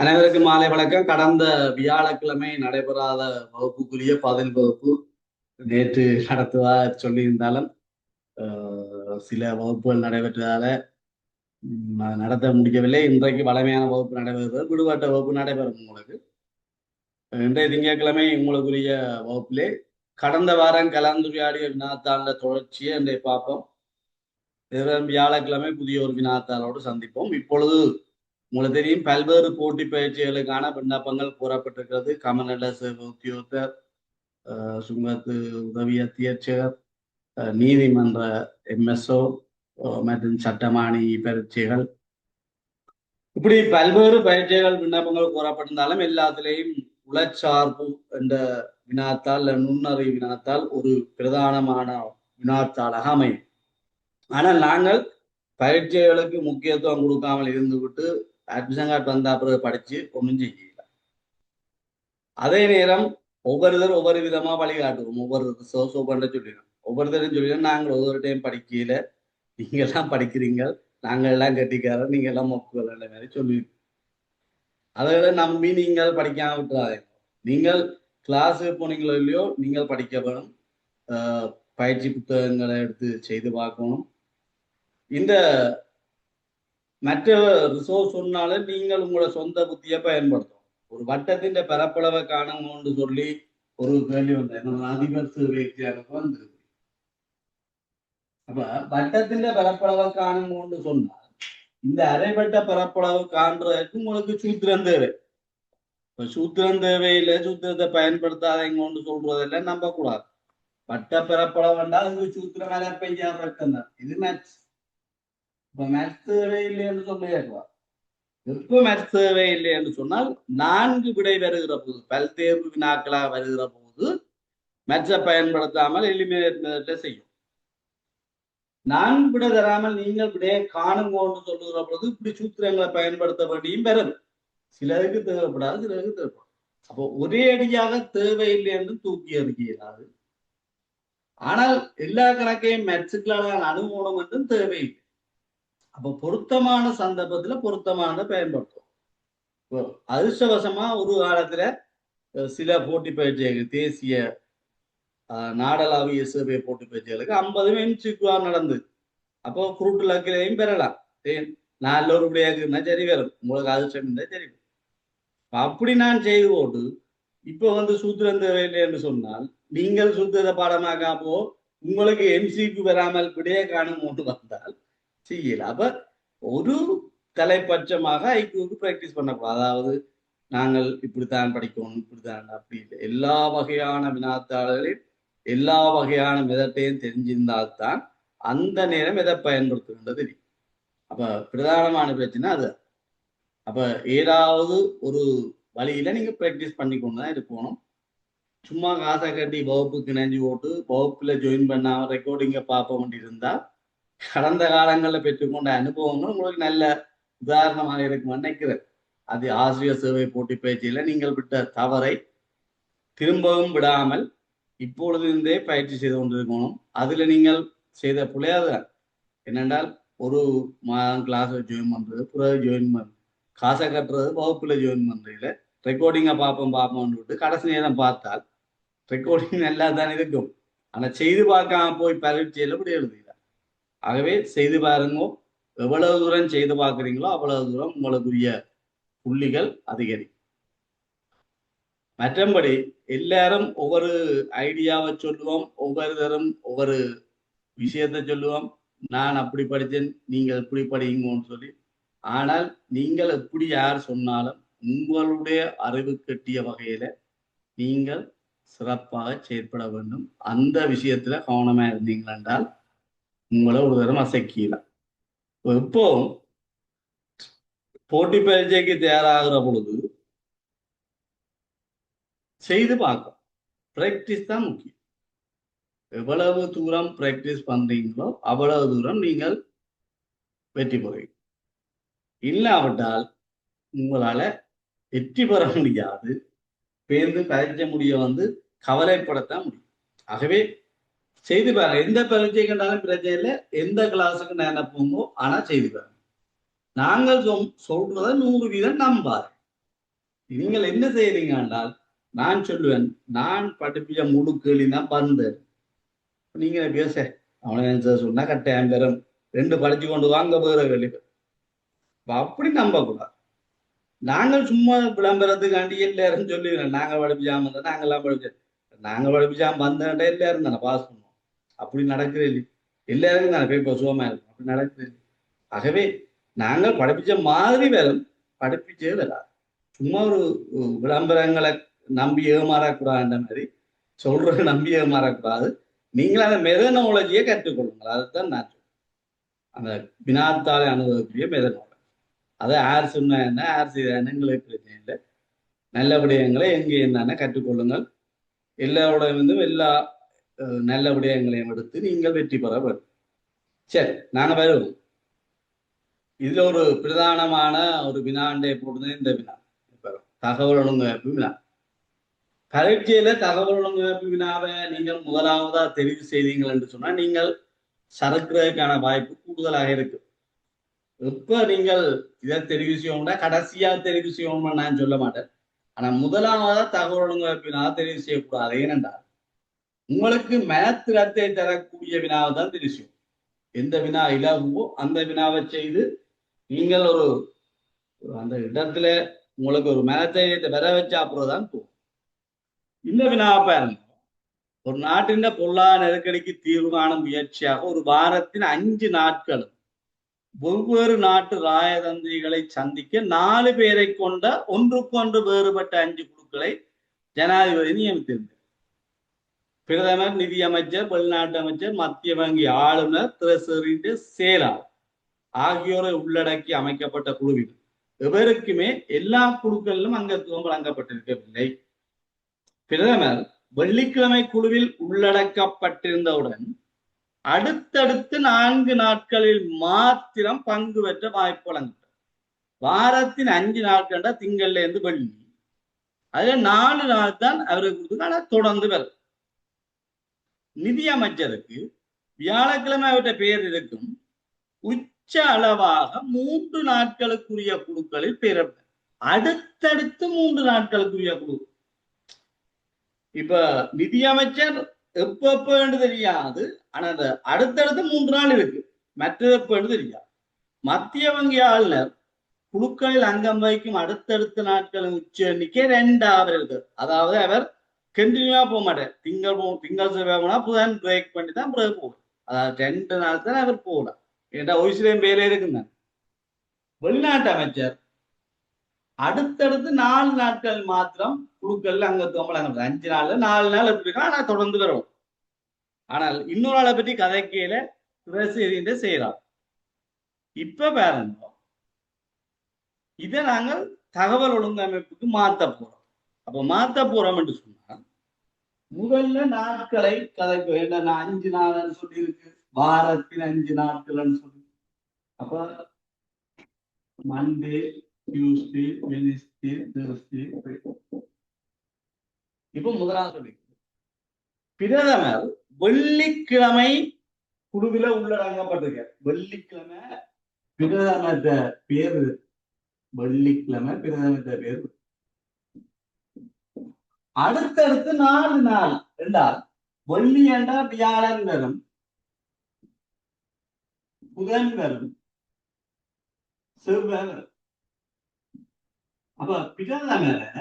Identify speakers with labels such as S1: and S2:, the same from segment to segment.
S1: அனைவருக்கும் மாலை வணக்கம். கடந்த வியாழக்கிழமை நடைபெறாத வகுப்புக்குரிய பதில் வகுப்பு நேற்று நடத்துவா சொல்லியிருந்தாலும் சில வகுப்புகள் நடைபெற்றதால நடத்த முடியவில்லை. இன்றைக்கு வளமையான வகுப்பு நடைபெறுகிறது. விடுபட்ட வகுப்பு நடைபெறும். உங்களுக்கு இன்றைய திங்கட்கிழமை உங்களுக்குரிய வகுப்பிலே கடந்த வாரம் கலந்துரையாடிய வினாத்தாள தொடர்ச்சியை இன்றைய பார்ப்போம். வியாழக்கிழமை புதிய ஒரு வினாத்தாளோடு சந்திப்போம். இப்பொழுது உங்களுக்கு தெரியும், பல்வேறு போட்டி பயிற்சிகளுக்கான விண்ணப்பங்கள் கூறப்பட்டிருக்கிறது. கமநல சேவை உத்தியோகத்தர், சுங்கத்து உதவி அத்தியட்சகர், நீதிமன்ற MSO மற்றும் சட்டமானி பரீட்சைகள், இப்படி பல்வேறு பயிற்சிகள் விண்ணப்பங்கள் கூறப்பட்டிருந்தாலும் எல்லாத்திலையும் உளச்சார்பு என்ற வினாத்தால் நுண்ணறிவு வினாத்தால் ஒரு பிரதானமான வினாத்தாளாக அமையும். ஆனால் நாங்கள் பயிற்சிகளுக்கு முக்கியத்துவம் கொடுக்காமல் இருந்துவிட்டு அட்மிஷன் கார்டு வந்தா பிறகு படிச்சு ஒன்றும் செய்யல. அதே நேரம் ஒவ்வொருத்தரும் ஒவ்வொரு விதமா வழிகாட்டுவோம். ஒவ்வொரு பண்ண சொல்லிடும். ஒவ்வொருத்தரும் சொல்லிடும், நாங்கள் ஒவ்வொரு டைம் படிக்கல, நீங்க எல்லாம் படிக்கிறீங்க, நாங்கள் எல்லாம் கட்டிக்காரர், நீங்க எல்லாம் மொக்குகள் மாதிரி சொல்லி அதை நம்பி நீங்கள் படிக்காம விட்டுறாதீங்க. நீங்கள் கிளாஸுக்கு போனீங்களோ இல்லையோ, நீங்கள் படிக்க வேணும். பயிற்சி புத்தகங்களை எடுத்து செய்து பார்க்கணும். இந்த மற்ற ரிசோர்ஸ் சொன்னாலும் நீங்கள் உங்களோட சொந்த புத்தியை பயன்படுத்தணும். ஒரு வட்டத்தின் பரப்பளவை காணுங்கன்னு சொல்லி ஒரு கேள்வி வந்த என்னோட அதிபர் சேவைக்கு வந்து, அப்ப வட்டத்தின் பரப்பளவை காணுங்கன்னு சொன்னால் இந்த அரைவட்ட பரப்பளவு காண்றதுக்கு உங்களுக்கு சூத்திரம் தேவை. இப்ப சூத்திரம் தேவையில்லை, சூத்திரத்தை பயன்படுத்தாதீங்கன்னு சொல்றதெல்லாம் நம்ப கூடாது. வட்ட பரப்பளவு என்றால் இது சூத்திரம் வேலை பெய்யா தான். இது மேத்ஸ். இப்ப மேத்ஸ் தேவையில்லை என்று சொல்லியிருக்கலாம். எப்போ மேத்ஸ் தேவையில்லை என்று சொன்னால் 4 விடை வருகிற போது, பல்தேர்வு வினாக்களாக வருகிற போது மேத்ஸை பயன்படுத்தாமல் எலிமினேட் மெத்தட்ல செய்யும். 4 விடை தராமல் நீங்கள் விடையை காணுங்கன்னு சொல்லுகிற பொழுது இப்படி சூத்திரங்களை பயன்படுத்த வேண்டியும் பெறும். சிலருக்கு தேவைப்படாது, சிலருக்கு தேவைப்படும். அப்போ ஒரே அடியாக தேவையில்லை என்று தூக்கி எறிகிறாரு. ஆனால் எல்லா கணக்கையும் மேத்ஸுக்களான அனுகூலம் என்றும் தேவையில்லை. அப்ப பொருத்தமான சந்தர்ப்பத்துல பொருத்தமானதை பயன்படுத்தும். அதிர்ஷ்டவசமா ஒரு காலத்துல சில போட்டி பயிற்சிகளுக்கு, தேசிய நாடளாவிய சேவை போட்டி பயிற்சிகளுக்கு 50 MCQ நடந்து, அப்போ குருட்டுலக்கிலையும் பெறலாம். 4 ஒரு விடையாக்குன்னா சரி வரும், உங்களுக்கு அதிர்ஷ்டம் இருந்தா சரி. அப்படி நான் செய்து போட்டு இப்போ வந்து சூத்திரம் தேவையில்லை என்று சொன்னால் நீங்கள் சூத்திரத்தை பாடமாக்காமோ உங்களுக்கு MCQ வராமல் விடையை காணும் போட்டு வந்தால் செய்யல. அப்ப ஒரு தலைப்பட்சமாக ஐக்கியூக்கு பிராக்டிஸ் பண்ணக்கூடாது. அதாவது நாங்கள் இப்படித்தான் படிக்கணும், இப்படித்தான் அப்படி இல்லை. எல்லா வகையான வினாத்தாளர்களையும் எல்லா வகையான மெதட்டையும் தெரிஞ்சிருந்தால்தான் அந்த நேரம் எதை பயன்படுத்துகின்றது தெரியும். அப்ப பிரதானமான பிரச்சனை அது. அப்ப ஏதாவது ஒரு வழியில நீங்க பிராக்டிஸ் பண்ணி கொண்டுதான் இருக்கணும். சும்மா காசை கட்டி வகுப்புக்கு நெஞ்சு போட்டு வகுப்புல ஜாயின் பண்ணாம ரெக்கார்டிங்க பார்ப்ப வேண்டியிருந்தா கடந்த காலங்களில் பெற்றுக்கொண்ட அனுபவங்கள் உங்களுக்கு நல்ல உதாரணமாக இருக்கும் நினைக்கிறேன். அது ஆசிரியர் சேவை போட்டி பயிற்சியில நீங்கள் விட்ட தவறை திரும்பவும் விடாமல் இப்பொழுதிருந்தே பயிற்சி செய்து கொண்டிருக்கணும். அதுல நீங்கள் செய்த பிள்ளையாதான் என்னென்றால், ஒரு மாதம் கிளாஸ் ஜாயின் பண்றது, பிறகு ஜாயின் பண்ண காசை கட்டுறது, வகுப்புல ஜாயின் பண்றதுல ரெக்கார்டிங்கை பார்ப்போம்னு விட்டு கடைசி நேரம் பார்த்தால் ரெக்கார்டிங் நல்லா தான் இருக்கும். ஆனா செய்து பார்க்காம போய் பரீட்சையில இப்படி எழுதுகிறார். ஆகவே செய்து பாருங்க. எவ்வளவு தூரம் செய்து பார்க்குறீங்களோ அவ்வளவு தூரம் உங்களுக்குரிய புள்ளிகள் அதிகரிக்கும். மற்றபடி எல்லாரும் ஒவ்வொரு ஐடியாவை சொல்லுவோம், ஒவ்வொருத்தரும் ஒவ்வொரு விஷயத்த சொல்லுவோம். நான் அப்படி படித்தேன், நீங்கள் எப்படி படிங்கன்னு சொல்லி. ஆனால் நீங்கள் எப்படி யார் சொன்னாலும் உங்களுடைய அறிவு கட்டிய வகையில நீங்கள் சிறப்பாக செயற்பட வேண்டும். அந்த விஷயத்துல கவனமா இருந்தீங்கள் என்றால் உங்களை ஒரு தரம் அசைக்கலாம். இப்போ போட்டி பரீட்சைக்கு தயாராகிற பொழுது செய்து பார்க்கும். பிராக்டிஸ் தான் முக்கியம். எவ்வளவு தூரம் பிராக்டிஸ் பண்றீங்களோ அவ்வளவு தூரம் நீங்கள் வெற்றி பெறுவீங்க. இல்லாவிட்டால் உங்களால வெற்றி பெற முடியாது. பேர்ந்து பரீட்சை முடிய வந்து கவலைப்படத்தான் முடியும். ஆகவே செய்து பாருங்க. எந்த பரீட்சை கண்டாலும் பிரச்சனை இல்லை, எந்த கிளாஸுக்கு நினைப்போமோ, ஆனா செய்து பாருங்க. நாங்கள் சொல்றத 100% நம்பாரு. நீங்கள் என்ன செய்யறீங்க என்றால், நான் சொல்லுவேன், நான் படிப்பிய முழு கேள்வி தான் வந்தேன். நீங்க பேச அவனை சொன்னா கட்டாயம் பெறும் 2 படிச்சு கொண்டு வாங்க வேற கேள்வி. அப்படி நம்ப கூடாது. நாங்கள் சும்மா விளம்பரத்துக்காண்டி எல்லாரும் சொல்லிடுறோம், நாங்க படிப்பிச்சாம இருந்தா நாங்கெல்லாம் படிச்சோம். நாங்க படிப்பிச்சாம வந்தேன்டா எல்லாரும் தானே பாஸ் பண்ணுவோம். அப்படி நடக்குது இல்லை. எல்லாருக்கும் தானே பேப்பர் சுகமா இருக்கும். அப்படி நடக்குது. ஆகவே நாங்கள் படிப்பிச்ச மாதிரி வரும், படிப்பிச்சே வராது. சும்மா ஒரு விளம்பரங்களை நம்பி ஏமாறக்கூடாதுன்ற மாதிரி சொல்றது நம்பி ஏமாறக்கூடாது. நீங்கள் அந்த மெதனாலஜியை கற்றுக்கொள்ளுங்கள். அதுதான் நான் அந்த வினாத்தாலே அனுபவக்கூடிய மெதனாலஜி. அதை யார் சொன்னா என்ன, யார் செய்தான்னு எங்களுக்கு பிரச்சனை இல்லை. நல்ல விடயங்களை எங்கே என்னன்னு கற்றுக்கொள்ளுங்கள். எல்லாரோட எல்லா நல்ல விடயங்களையும் எடுத்து நீங்கள் வெற்றி பெற வேண்டும். சரி, நாங்க வருவோம். இதுல ஒரு பிரதானமான ஒரு வினாண்டை போடுறது இந்த வினா, தகவல் ஒழுங்கமைப்பு வினா. பரீட்சையில தகவல் ஒழுங்கமைப்பு வினாவை நீங்கள் முதலாவதா தெரிவு செய்தீங்கள் என்று சொன்னா நீங்கள் சறுக்கிறதுக்கான வாய்ப்பு கூடுதலாக இருக்கு. எப்ப நீங்கள் இதை தெரிவு செய்யணும்னா கடைசியா தெரிவு செய்யணும்னு நான் சொல்ல மாட்டேன். ஆனா முதலாவதா தகவல் ஒழுங்கமைப்பு வினாவை தெரிவு செய்யக்கூடாது. ஏனென்றால் உங்களுக்கு மேத்திரத்தை தரக்கூடிய வினாவை தான் தெரிவு செய்யும். எந்த வினா இலகுவோ அந்த வினாவை செய்து நீங்கள் ஒரு அந்த இடத்துல உங்களுக்கு ஒரு மேலத்தை வர வச்சா அப்புறம்தான் போகும். இந்த வினாவை பாருங்க. ஒரு நாட்டின் பொருளாதார நெருக்கடிக்கு தீர்வு காணும் முயற்சியாக ஒரு வாரத்தின் 5 நாட்களும் வெவ்வேறு நாட்டு ராயதந்திரிகளை சந்திக்க 4 பேரை கொண்ட ஒன்றுக்கொன்று வேறுபட்ட 5 குழுக்களை ஜனாதிபதி நியமித்திருந்தார். பிரதமர், நிதியமைச்சர், வெளிநாட்டு அமைச்சர், மத்திய வங்கி ஆளுநர், திரசரின் செயலாளர் ஆகியோரை உள்ளடக்கி அமைக்கப்பட்ட குழுவில் எவருக்குமே எல்லா குழுக்களிலும் அங்கத்துவம் வழங்கப்பட்டிருக்கவில்லை. பிரதமர் வெள்ளிக்கிழமை குழுவில் உள்ளடக்கப்பட்டிருந்தவுடன் அடுத்தடுத்து 4 நாட்களில் மாத்திரம் பங்கு பெற்ற வாய்ப்பு வழங்கப்பட்டது. வாரத்தின் 5 நாட்கள் திங்கள்ல இருந்து வெள்ளி, அதுல 4 நாள் தான் அவருக்கு தொடர்ந்து வரும். நிதி அமைச்சருக்கு வியாழக்கிழமை அவற்றை பெயர் இருக்கும். உச்ச அளவாக 3 நாட்களுக்குரிய குழுக்களில் பெயர் அடுத்தடுத்து 3 நாட்களுக்குரிய குழு. இப்ப நிதியமைச்சர் எப்ப தெரியாது, ஆனா அந்த அடுத்தடுத்து 3 நாள் இருக்கு. மற்றது எப்ப தெரியாது. மத்திய வங்கி ஆளுநர் குழுக்களில் அங்கம் வகிக்கும் அடுத்தடுத்த நாட்களின் உச்ச எண்ணிக்கை 2 இருக்கு. அதாவது அவர் கண்டினியூவா போக மாட்டார். திங்கள் செவ்வாய் போனா புதன் பிரேக் பண்ணி தான் பிறகு போகும். அதாவது 2 நாள் தான் அவர் போகலாம். ஏன்னா ஒய்சிலையும் பேரே இருக்குங்க. வெளிநாட்டு அமைச்சர் அடுத்தடுத்து 4 நாட்கள் மாத்திரம் குழுக்கள் அங்கத்துவம் வழங்க. 5 நாள்ல 4 நாள் எப்படி இருக்கா, ஆனா தொடர்ந்து வரும். ஆனால் இன்னொரு ஆளை பற்றி கதைக்கையில திரசேரின்ற செய்யலாம். இப்ப பாருங்க, இதை நாங்கள் தகவல் ஒழுங்கமைப்புக்கு மாத்த போறோம். அப்ப மாத்த போறோம் என்று சொன்னா முதல்ல நாட்களை கதைக்கு என்ன 5 நாள் சொல்லி இருக்கு, வாரத்தில் 5 நாட்கள் சொல்லி. அப்ப மண்டே, டியூஸ்டே, வெனிஸ்டே, தேர்ஸ்டே. இப்ப முதலாவது சொல்லி பிரதமர் வெள்ளிக்கிழமை குழுவில உள்ளடங்கப்பட்டிருக்க. வெள்ளிக்கிழமை பிரதமர் பேரு, வெள்ளிக்கிழமை பிரதமர் பேரு. அடுத்தடுத்து 4 நாள் என்றால் வெள்ளி என்றால் வியாழன் வரும், புதன் வரும், செவ்வாய் வரும். அப்ப பிரதமரை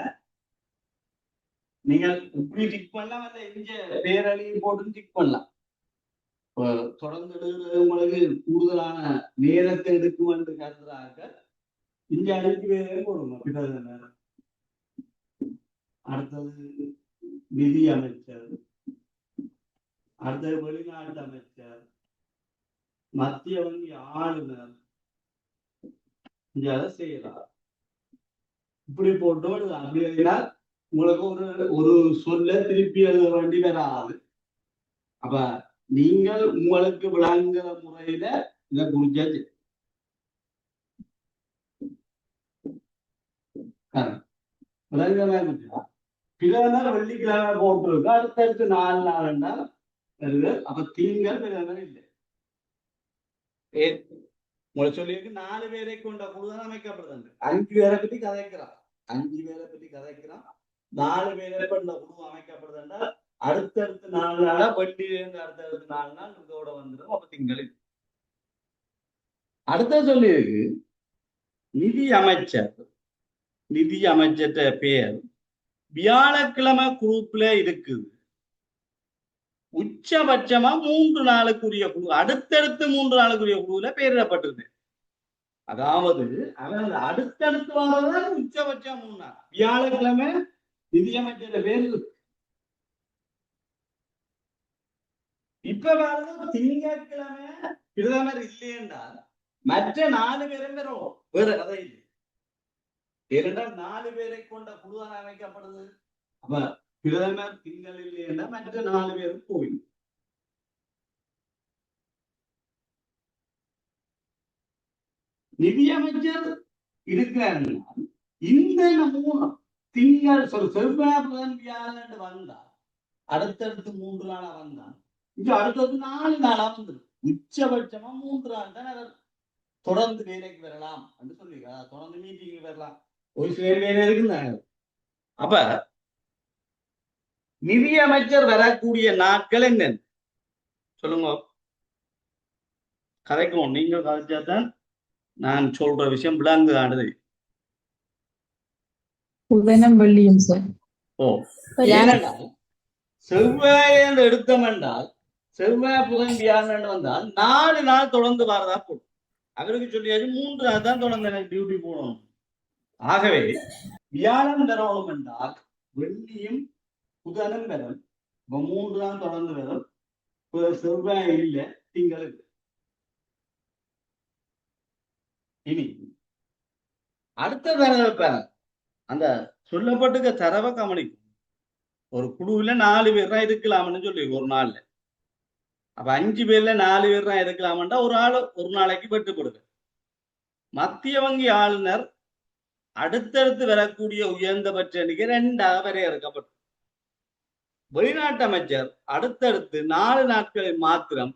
S1: நீங்கள் இப்படி டிக் பண்ணலாம், அல்ல இங்க பேரழியும் போட்டு டிக் பண்ணலாம். தொடர்ந்து உங்களுக்கு கூடுதலான நேரத்தை எடுக்கும் என்று கருதுறாங்க. இங்க அனுப்பி வேற போடுங்க பிரதமர். அடுத்தது நிதி அமைச்சர், அடுத்தது வெளிநாட்டு அமைச்சர், மத்திய வங்கி ஆளுநர் செய்யலாம். இப்படி போட்டு அப்படி எழுதினால் உங்களுக்கு ஒரு சொல்ல திருப்பி எழுத வேண்டி வராது. அப்ப நீங்கள் உங்களுக்கு விளங்குற முறையில இதை குறிச்சாச்சு. விளங்குறதா பிரதமர் வெள்ளிக்கிழமை போட்டிருக்கு, அடுத்தடுத்து 4 நாள் என்றால் வருது. அப்ப திங்கள் பிரதமர் இல்லை. உங்களை சொல்லியிருக்கு 4 பேரை கொண்ட குழுதான் அமைக்கப்படுது. 5 பேரை பற்றி கதைக்கிறார். 5 பேரை பற்றி கதைக்கிறான். 4 பேரை இந்த குழு அமைக்கப்படுதுன்னா அடுத்தடுத்து 4 நாளா வெள்ளியிலிருந்து அடுத்தடுத்து 4 நாள் இதோட வந்துடும். அப்ப திங்களில் அடுத்த சொல்லி இருக்கு நிதி அமைச்சர். நிதி அமைச்சர் பெயர் வியாழக்கிழமை குரூப்ல இருக்குது. உச்சபட்சமா 3 நாளுக்குரிய குழு, அடுத்தடுத்து 3 நாளுக்குரிய குழுல பெயரிடப்பட்டிருக்கு. அதாவது அவன் அடுத்தடுத்து வரதான் உச்சபட்சம் 3 நாள். வியாழக்கிழமை நிதியமைச்சர் பேர் இப்ப திங்கட்கிழமை பிரதமர் இல்லை என்றால் மற்ற 4 பேரும் வரும். வேற கதை இல்லை. ஏனென்றால் 4 பேரை கொண்ட குழுதான் அமைக்கப்படுது. அப்ப பிரதமர் திங்கள் இல்லை என்றால் மற்ற 4 பேரும் போய் நிதியமைச்சர் இருக்கிறார். இந்த 3 திங்கள் செவ்வாய் புதன் வியாழன் வந்தால் அடுத்தடுத்து 3 நாளா வந்தான். இங்க அடுத்தடுத்து 4 நாளா வந்துடும். உச்சபட்சமா 3 நாள் தான் அவர் தொடர்ந்து வேலைக்கு வரலாம் என்று சொல்லி தொடர்ந்து மீட்டிங் வரலாம். ஒரு சில வேலை இருக்குந்தாங்க. அப்ப நிதியமைச்சர் வரக்கூடிய நாட்கள் என்ன சொல்லுங்க, கதைக்கும். நீங்கள் கதைச்சாதான் நான் சொல்ற விஷயம் விளங்குதானது.
S2: புதனும் வெள்ளியும் சார்.
S1: ஓ, ஏனென்றால் செவ்வாய் என்று எடுத்தோம் என்றால் செவ்வாய் புதன் வியாழன் வந்தால் 4 நாள் தொடர்ந்து வரதா போடும். அவருக்கு சொல்லியாச்சு 3 நாள் தான் தொடர்ந்து எனக்கு டியூட்டி போடணும். ஆகவே வியாழன் வரணும் என்றால் வெள்ளியும் புதனும் வரும். 3 நாள் தொடர்ந்து வரும். செவ்வாய் இல்லை, திங்களுக்கு. இனி அடுத்த தரவை அந்த சொல்லப்பட்டுக்க தரவை கவனிக்கும். ஒரு குழுவில் 4 பேர் தான் இருக்கலாம்னு சொல்லி ஒரு நாள்ல. அப்ப 5 பேர்ல 4 பேர் தான் இருக்கலாம்டா ஒரு ஆள் ஒரு நாளைக்கு வெட்டுப்படுது. மத்திய வங்கி ஆளுநர் அடுத்தடுத்து வரக்கூடிய உயர்ந்தபட்ச எண்ணிக்கை 2ஆக வரையறுக்கப்பட்டது. வெளிநாட்டு அமைச்சர் அடுத்தடுத்து 4 நாட்களில் மாத்திரம்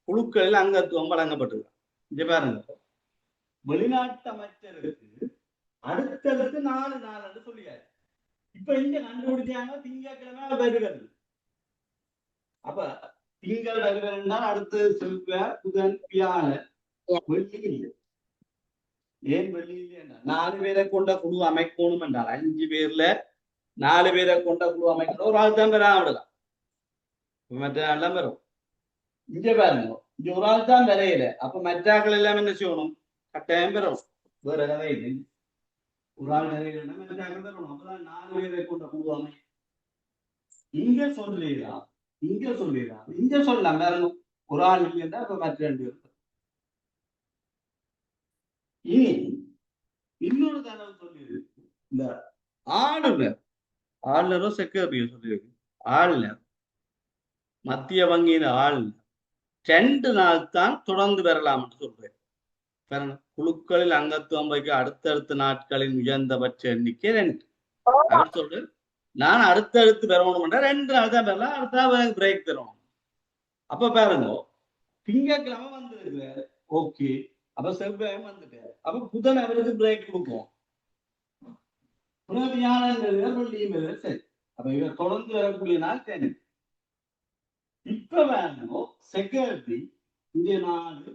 S1: குழுக்களில் அங்கத்துவம் வழங்கப்பட்டிருக்கிறார். இங்க பாருங்க, வெளிநாட்டு அமைச்சருக்கு அடுத்தடுத்து 4 நாள் என்று சொல்லியாரு. இப்ப இங்க கண்டுபிடிச்சாங்க திங்கட்கிழமை வருகிறது. அப்ப திங்கள் வருகிறால் அடுத்து செவ்வாய் புதன் வியாழன் வெள்ளி இல்லை. ஏன் வெள்ளி இல்லை என்றால் 4 பேரை கொண்ட குழு அமைக்கணும் என்றால் 5 பேர்ல 4 பேரை கொண்ட குழு அமைக்கணும். ஒரு ஆள் தான் பெற விடலாம், மற்ற ஆள்லாம் வரும். இங்க பாருங்க, இங்க ஒரு ஆள் தான் வரையில. அப்ப மற்றாக்கள் எல்லாம் என்ன செய்யணும்? கட்டாயம் பெறணும். வேற கதை இல்லை. ஒரு ஆள் நிறைய மற்றாக்கள் பெறணும். அப்பதான் 4 பேரை கொண்ட குழு அமை. இங்க சொல்லிடலாம், இங்க சொல்லிடலாம், இங்க சொல்லலாம். வேற ஒரு ஆள் இல்லைன்னா இப்ப மற்ற 2 பேர். இனி இன்னொரு தகவல் சொல்லியிருக்கு. இந்த ஆளுநரும் செக்ரட்டரியும் சொல்லியிருக்கு. ஆளுநர் மத்திய வங்கியின் ஆளுநர் 2 நாள் தான் தொடர்ந்து வரலாம் என்று சொல்றேன். குழுக்களில் அங்கத்துவம் வைக்க அடுத்தடுத்த நாட்களின் உயர்ந்தபட்ச எண்ணிக்கை 2. அவர் சொல்ற நான் அடுத்தடுத்து வரணும் என்றால் 2 நாள் தான் வரலாம், அடுத்த பிரேக் தரணும். அப்ப பாருங்க, திங்கட்கிழமை வந்துருக்கிறாரு, ஓகே. அப்ப செவ்வாயும் வந்துட்டாரு. அப்ப புதன் அவருக்கு பிரேக் கொடுக்கும். சரி, அப்ப இவர் தொடர்ந்து வரக்கூடிய நாள் 10. இப்ப வேணும் செக்ரட்டரி இங்க 4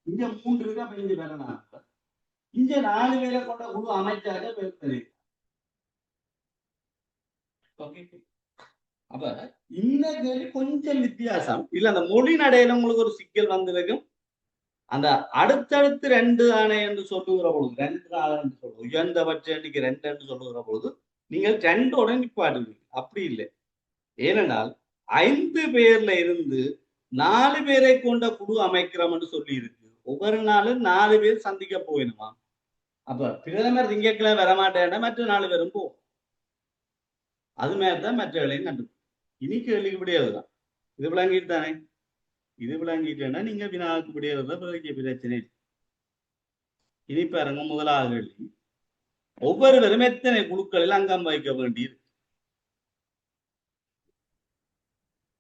S1: இங்க 3 இருக்கு. அப்ப இங்க வேற 4 இங்க 4 பேரை கொண்ட குழு அமைச்சாக பேர் தெரியும். அப்ப இந்த கேள்வி கொஞ்சம் வித்தியாசம் இல்ல. அந்த மொழி நடையில உங்களுக்கு ஒரு சிக்கல் வந்திருக்கும். அந்த அடுத்தடுத்து 2 தானே என்று சொல்லுகிற பொழுது 2 நாள் என்று சொல்லுவோம். உயர்ந்தபட்ச எண்ணிக்கை 2 என்று சொல்லுகிற பொழுது நீங்கள் 2ஓட நிப்பாடுவீங்க. அப்படி இல்லை. ஏனென்றால் 5 பேர்ல இருந்து 4 பேரை கொண்ட குழு அமைக்கிறோம் என்று சொல்லி இருக்கு. ஒவ்வொரு நாளும் 4 பேர் சந்திக்க போயிடுமா. அப்ப பிரதமர் திங்கட்கிழமை வரமாட்டேன்னா மற்ற 4 பேரும் போகும். அது மாதிரிதான் மற்ற வேலையும் கண்டு. இனி கேள்விக்கு விடையாதுதான். இது விளங்கிட்டு தானே? இது விளங்கிட்டேன்னா நீங்க வினாவுக்கு விடையாதுதான் பிரச்சனை. இனி பாருங்க, முதலாவது கேள்வி, ஒவ்வொருவரும் எத்தனை குழுக்களில் அங்கம் வைக்க வேண்டியது?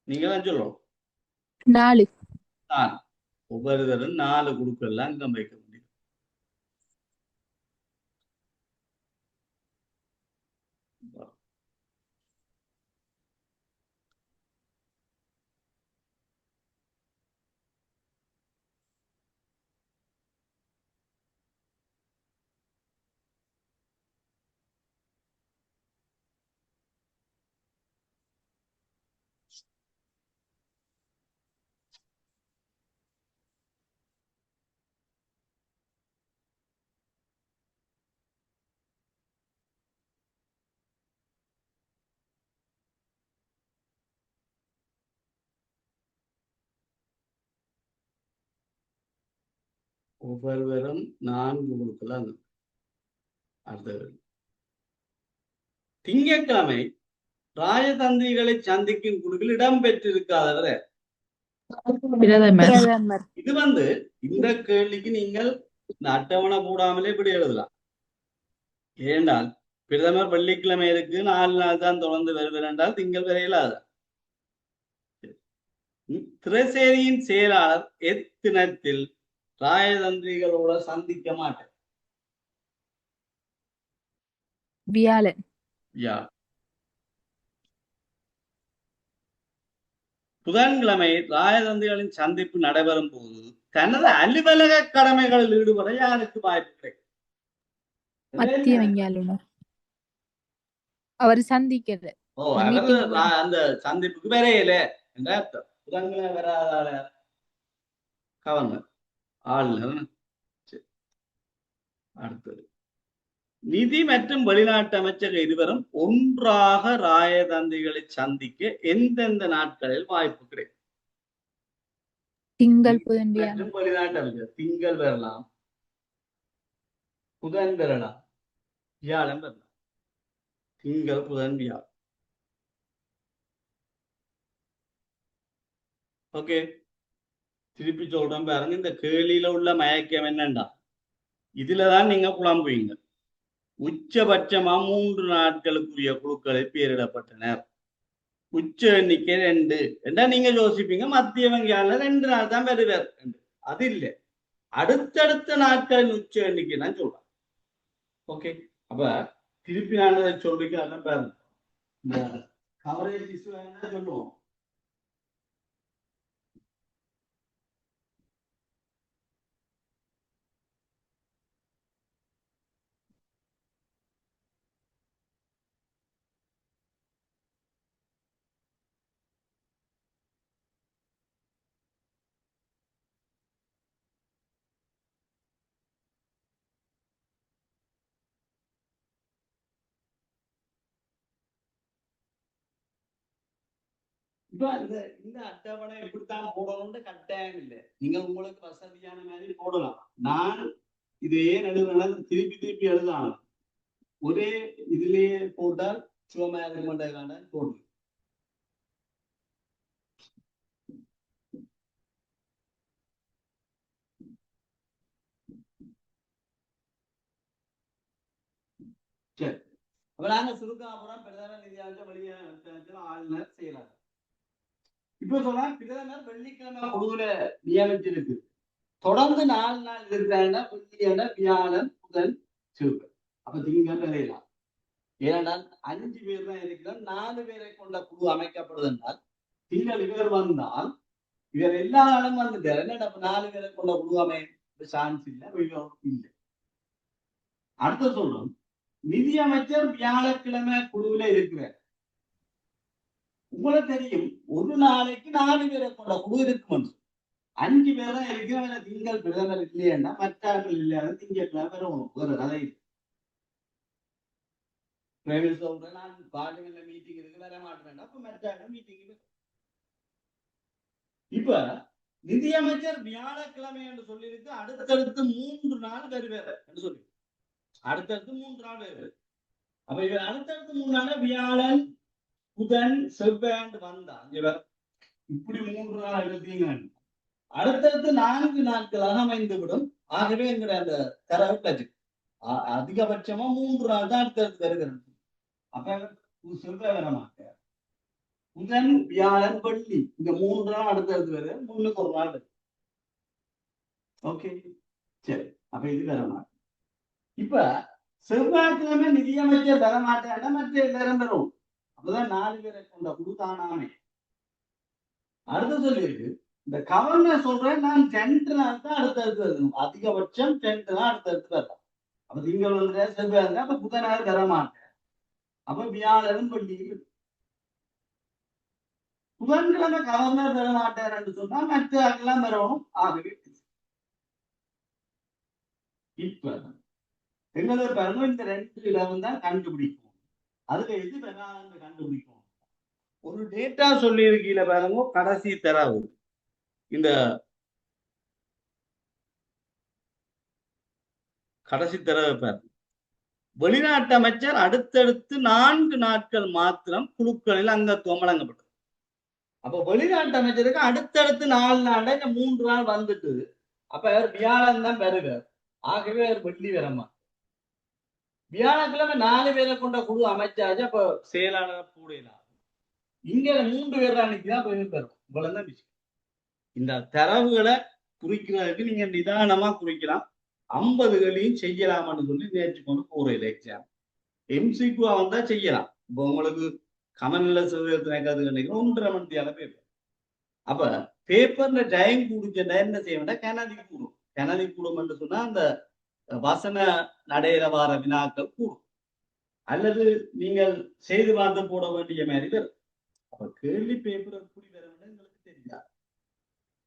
S1: நீங்க தான் சொல்லணும்.
S2: 4.
S1: ஒவ்வொருவரும் 4 குழுக்கள்ல அங்கம் வைக்க வேண்டியது. ஒவ்வொருவரும் 4 குழுக்கள். அடுத்தது திங்கட்கிழமை ராஜதந்திரிகளை சந்திக்கும் குழுவில் இடம்பெற்றிருக்காதவர்.
S2: பிரதமர்.
S1: இது இந்த கேள்விக்கு நீங்கள் இந்த அட்டவணை போடாமலே இப்படி எழுதலாம். ஏனென்றால் பிரதமர் வெள்ளிக்கிழமை இருக்கு, 4 நாள் தான் தொடர்ந்து வருவர் என்றால் திங்கள் வரையிலாத. திரைசேரியின் செயலாளர் எத்தினத்தில் ராஜதந்திரிகளோட சந்திக்க மாட்டார்?
S2: வியாழன்.
S1: புதன்கிழமை ராஜதந்திரிகளின் சந்திப்பு நடைபெறும் போது தனது அலுவலக கடமைகளில் ஈடுபட யாருக்கு வாய்ப்பு கிடைக்கும்?
S2: மத்திய வங்கியாளுநர். அவர் சந்திக்கிறது.
S1: அந்த சந்திப்புக்கு வரையில என்ற அர்த்தம். புதன்கிழமை வராதால கவர்னர் ஆளுநர். அடுத்தது நிதி மற்றும் வெளிநாட்டு அமைச்சர் இருவரும் ஒன்றாக ராஜதந்திரிகளை சந்திக்க எந்தெந்த நாட்களில் வாய்ப்பு கிடைக்கும்?
S2: திங்கள், புதன், வியாழன்.
S1: வெளிநாட்டு அமைச்சர் திங்கள் வரலாம், புதன் வரலாம், வியாழன் வரலாம். திங்கள், புதன், வியாழன். ஓகே, திருப்பி சொல்றேன் பாருங்க. இந்த கேள்வியில உள்ள மயக்கம் என்னண்டா, இதுலதான் நீங்க குழம்புவீங்க. உச்சபட்சமா 3 நாட்களுக்குரிய குழுக்களில் பெயரிடப்பட்டனர். உச்ச எண்ணிக்கை 2 என்றா நீங்க யோசிப்பீங்க மத்திய வங்கியாளர் 2 நாள் தான் பெறுவார். அது இல்லை, அடுத்தடுத்த நாட்களின் உச்ச எண்ணிக்கை தான் சொல்றேன். ஓகே, அப்ப திருப்பி நான் சொல்றீங்க பாருங்க. இந்த கவரேஜ் இஷ்யூ என்ன சொல்லுவோம்? இப்ப இந்த அட்டவணை இப்படித்தான் போடணும்னு கட்டாயம் இல்லை. நீங்க உங்களுக்கு வசதியான மாதிரி போடலாம். நான் இது ஏன் எழுதுனா திருப்பி திருப்பி எழுதலாம். ஒரே இதுலயே போட்டால் சுகமா இருக்க போடு. சரி, அப்ப நாங்க சுருக்கம் அப்புறம் பிரதமர் நிதியமைச்சர் வெளியே ஆளுநர் செய்யலாம். இப்ப சொன்னா பிரதமர் வெள்ளிக்கிழமை குழுவுல நியமிச்சிருக்கு. தொடர்ந்து 4 நாள் இருக்கிறாங்கன்னா வெள்ளியான வியாழன், புதன், செவ்வாய். அப்ப திங்கள் வரையலாம். ஏனென்றால் 5 பேர் தான் இருக்கிறோம். 4 பேரை கொண்ட குழு அமைக்கப்படுது என்றால் திங்கள் இவர் வந்தால் இவர் எல்லா நாளும் வந்துட்டார். என்ன 4 பேரை கொண்ட குழு அமைக்க சான்ஸ் இல்லை, இல்லை. அடுத்த சொல்றோம், நிதியமைச்சர் வியாழக்கிழமை குழுவில இருக்கிறார். உங்களுக்கு தெரியும் ஒரு நாளைக்கு 4 பேரை கொண்ட குழு இருக்கும். 5 பேர் தான் இருக்கிற திங்கள் பிரதமர் இல்லையா மற்றார்கள் இல்லையா திங்கட்கிழமை வரணும். ஒரு கதை சொல்றேன், நான் பார்லிமெண்ட்ல மீட்டிங் இருக்கு வர மாட்டேன். அப்ப மற்றார்கள் மீட்டிங். இப்ப நிதியமைச்சர் வியாழக்கிழமை என்று சொல்லியிருக்கு. அடுத்தடுத்து 3 நாள் வருவார் என்று சொல்லி அடுத்தடுத்து 3 நாள் வருவார். அப்ப இவர் அடுத்தடுத்து 3 நாள் வியாழன், புதன், செவ்வாய் வந்தா இவர் இப்படி 3 நாள் எழுதிங்க. அடுத்தடுத்து 4 நாட்களாக அமைந்துவிடும். ஆகவே என்கிற அந்த தரவு அதிகபட்சமா 3 நாள் தான் அடுத்தடுத்து வருகிறது. அப்ப செவ்வாய் வர மாட்டார். புதன், வியாழன், வெள்ளி இந்த 3 நாள் அடுத்தடுத்து வருது. 3க்கு ஒரு நாள். ஓகே, சரி, அப்ப இது வர மாட்டேன். இப்ப செவ்வாய்க்கிழமை நிதியமைச்சர் வர மாட்டேன்னா மற்ற எல்லாரும் வரும். அப்பதான் 4 பேரை கொண்ட குழு தானாமே. அடுத்த சொல்லியிருக்கு, இந்த கவர்னர் சொல்றேன் நான் 2 நாள் தான் அடுத்தடுத்து வரணும். அதிகபட்சம் 2 நாள் அடுத்தடுத்து வரலாம். அப்ப திங்கள் வந்து செவ்வாய், அப்ப புதனாள் வர மாட்டேன். அப்ப வியாழனும் வெள்ளியும். புதன்கிழமை கவர்னர் வர மாட்டார் என்று சொன்னா மற்ற எல்லாம் வரணும். ஆகவே இப்ப எங்களை பாருங்க, இந்த 2 இடம் தான் கண்டுபிடிக்கும். அதுல எது வராதுன்னு கண்டுபிடிக்கும். ஒரு டேட்டா சொல்லி இருக்கீல பாருங்க, கடைசி தரவு இந்த கடைசி தடவை பாரு. வெளிநாட்டு அமைச்சர் அடுத்தடுத்து 4 நாட்கள் மாத்திரம் குழுக்களில் அங்கத்துவம் வழங்கப்பட்டது. அப்ப வெளிநாட்டு அமைச்சருக்கு அடுத்தடுத்து 4 நாள் இந்த 3 நாள் வந்துட்டு அப்ப வியாழன் தான் வருவார். ஆகவே அவர் வெள்ளி வரமா வியாழக்கிழமை 4 பேரை கொண்ட குழு அமைச்சாச்சு. அப்ப செயலாளர் கூடலாம் இங்க 3 பேர் அன்னைக்குதான் பெரும் பெறும். இவ்வளவுதான் விஷயம். இந்த தரவுகளை குறிக்கிறதுக்கு நீங்க நிதானமா குறிக்கலாம். 50களையும் செய்யலாம்னு சொல்லி நேற்று கொண்டு போறேன் எக்ஸாம். எம்சிக்யூ வந்தா செய்யலாம். இப்போ உங்களுக்கு கமன்ல நினைக்கிறது 1.5 மணி நேரம் பேப்பர். அப்ப பேப்பர்ல டைம் குடிச்சா என்ன செய்ய வேண்டாம், கனதி கூடும். கனதி கூடும் என்று சொன்னா அந்த வசன நடையில வார வினாக்கள் கூடும். அல்லது நீங்கள் செய்து பார்த்து போட வேண்டிய மாதிரி வரும். அப்ப கேள்வி பேப்பர் எப்படி வர வேண்டும் எங்களுக்கு தெரியாது.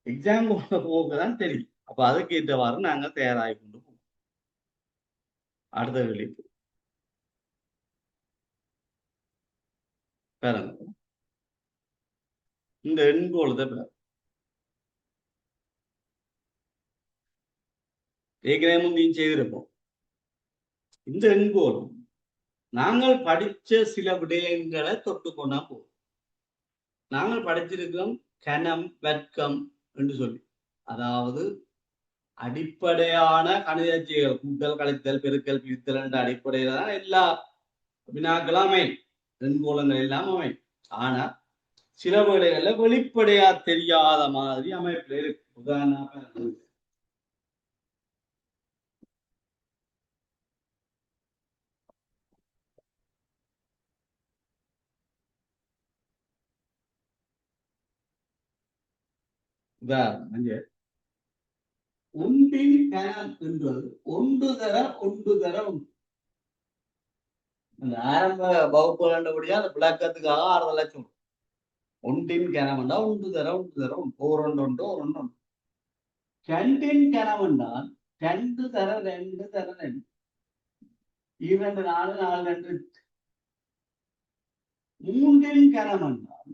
S1: எக்ஸாம் போகதான் தெரியும். அப்ப அதுக்கு ஏற்றவாறு நாங்க தயாராகி கொண்டு போவோம். அடுத்த கேள்வி பாருங்க. இந்த எண்கோளத்தை ஏற்கனவே முந்தையும் செய்திருப்போம். இந்த எண்கோளம் நாங்கள் படிச்ச சில விடயங்களை தொட்டு கொண்டா போகும். நாங்கள் படிச்சிருக்கோம் கனம் வர்க்கம் என்று சொல்லி, அதாவது அடிப்படையான கணித செயல் கூட்டல் கழித்தல் பெருக்கல் பிரித்தல் என்ற அடிப்படையில தான் எல்லா வினாக்களும் அமையும், எண்கோளங்கள் எல்லாம் அமையும். ஆனா சில வேளைகள்ல வெளிப்படையா தெரியாத மாதிரி அமைப்புல இருக்கு. உதாரணமாக ஒன்றின் கனம் என்பது ஒன்று தர ஒன்று தர ஒன்று. அந்த ஆரம்ப வகுப்பு கண்டபடியா அந்த விளக்கத்துக்காக 6 லட்சம். ஒன்றின் கனம் என்றால் ஒன்று தர ஒன்று தர ஒன்று, ஒன்று ஒன்று ஒன்று ஒன்று. ரெண்டின் கனம் என்றால் 2 தர 2 தர 2, 2 4 4 2. மூன்றின் கனம் என்றால்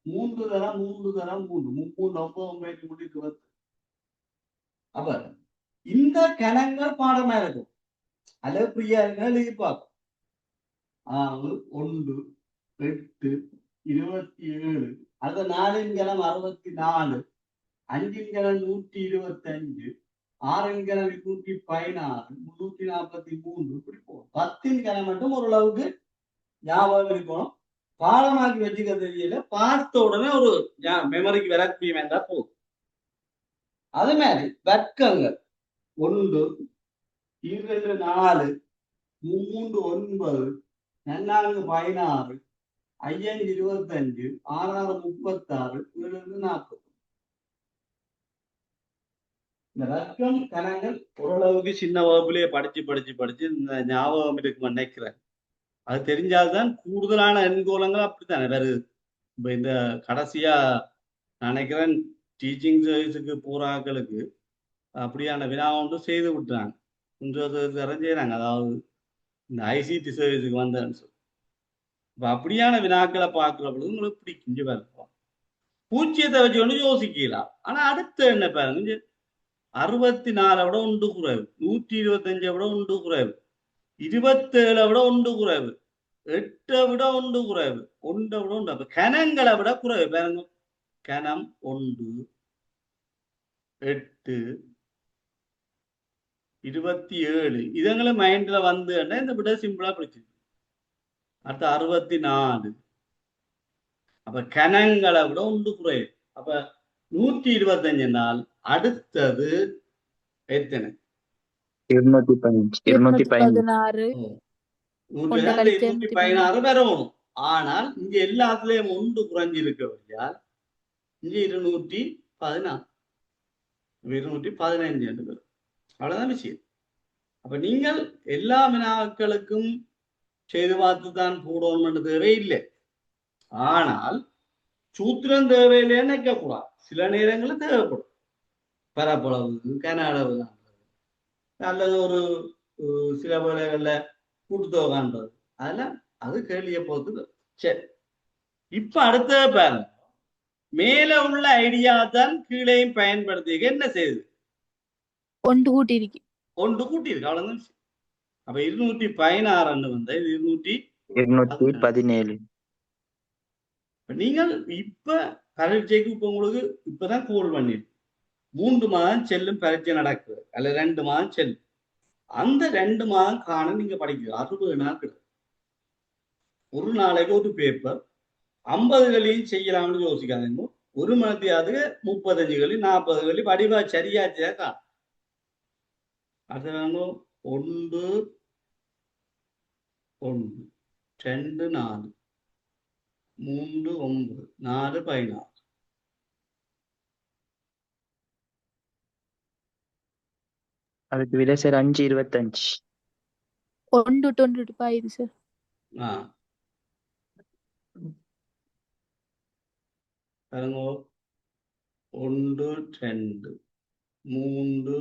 S1: 3 தர 3 தர 3, 3 9 9 அப்ப இந்த கணங்கள் பாடமா இருக்கும். அல்லது பிரியா எழுதி பார்க்கும். 6 1 8 27, அந்த 4ன் கணம் 64, 5ன் கணம் 125, 6ன் கணம் 216, 343, இப்படி போகும். 10ன் கணம் மட்டும் ஓரளவுக்கு ஞாபகம் இருக்கணும். பாடமாக்கி வச்சுக்க தெரியல, பார்த்த உடனே ஒரு மெமரிக்கு விரக்தியம் என்றா போகும். அது மாதிரி வர்க்கங்கள் 1 2 4 3 9 4 16 5 25 6 36 7 40. இந்த வர்க்கம் கணங்கள் ஓரளவுக்கு சின்ன வகுப்புலயே படிச்சு இந்த ஞாபகம் இருக்குன்னு நினைக்கிறேன். அது தெரிஞ்சால்தான் கூடுதலான எண்கோளங்கள் அப்படித்தானே வருது. இப்ப இந்த கடைசியா நினைக்கிறேன் டீச்சிங் சர்வீஸுக்கு போறாக்களுக்கு அப்படியான வினா ஒன்று செய்து விட்டாங்க, கொஞ்சம் செய்யறாங்க. அதாவது இந்த ஐசிடி சர்வீஸுக்கு வந்தேன்னு சொல்லி இப்ப அப்படியான வினாக்களை பார்க்கிற பொழுது உங்களுக்கு பிடிக்கும். பாருங்க, பூச்சியத்தை வச்சு ஒன்று யோசிக்கலாம். ஆனா அடுத்த என்ன பாருங்க, 64 விட 1 குறைவு, 125 விட 1 குறைவு, 27 விட 1 குறைவு, 8 விட 1 குறைவு, 1 விட 1. அப்ப கணங்களை விட குறைவு பாருங்க. கணம் 1 8 27 இதங்களை மைண்ட்ல வந்து இந்த விட சிம்பிளா பிடிச்சு. அடுத்து 64. அப்ப கணங்களை விட 1 குறைவு. அப்ப 125 நாள் அடுத்தது எத்தனை?
S2: 216
S1: வரணும். ஆனால் இங்க எல்லாத்துலயும் 1 குறைஞ்சிருக்கவையால் இங்க 216, 215 என்று பேர். அவ்வளவுதான் விஷயம். அப்ப நீங்கள் எல்லா வினாக்களுக்கும் செய்து பார்த்துதான் போடணும் என்று தேவையில்லை. ஆனால் சூத்திரம் தேவையில்லைன்னு நினைக்கக்கூடாது. சில நேரங்களில் தேவைப்படும். பரப்பளவு கன அளவு அல்லது ஒரு சில வேளைகள்ல கூட்டுத்தொகை காண்றது, அதெல்லாம் அது கேள்வியை பொறுத்து. சரி, இப்ப அடுத்த பாருங்க, மேல உள்ள ஐடியா தான் கீழையும் பயன்படுத்தி என்ன செய்யுது?
S2: ஒன்று கூட்டி இருக்கு.
S1: ஒன்று கூட்டி இருக்கு அவ்வளவுதான். அப்ப 216 வந்து இது 217.
S3: 217.
S1: நீங்கள் இப்ப பரீட்சைக்கு இப்ப உங்களுக்கு இப்பதான் கோல் பண்ணி 3 மாதம் செல்லும் பரீட்சை நடக்குது அல்ல 2 மாதம் செல்லும். அந்த 2 மாதம் காண நீங்க படிக்கிறது 60 நாள் கிடையாது. ஒரு நாளைக்கு ஒரு பேப்பர் 50 செய்யலாம்னு யோசிக்காதீங்க. ஒரு மணித்தியாவது 35 40 படிவா சரியாச்சா காணும். அது 1 1 2 4 3 9 4 16.
S3: அதுக்கு விலை சார் 5.25.
S2: 1 பாயுது சார்.
S1: பாருங்க 1 2 3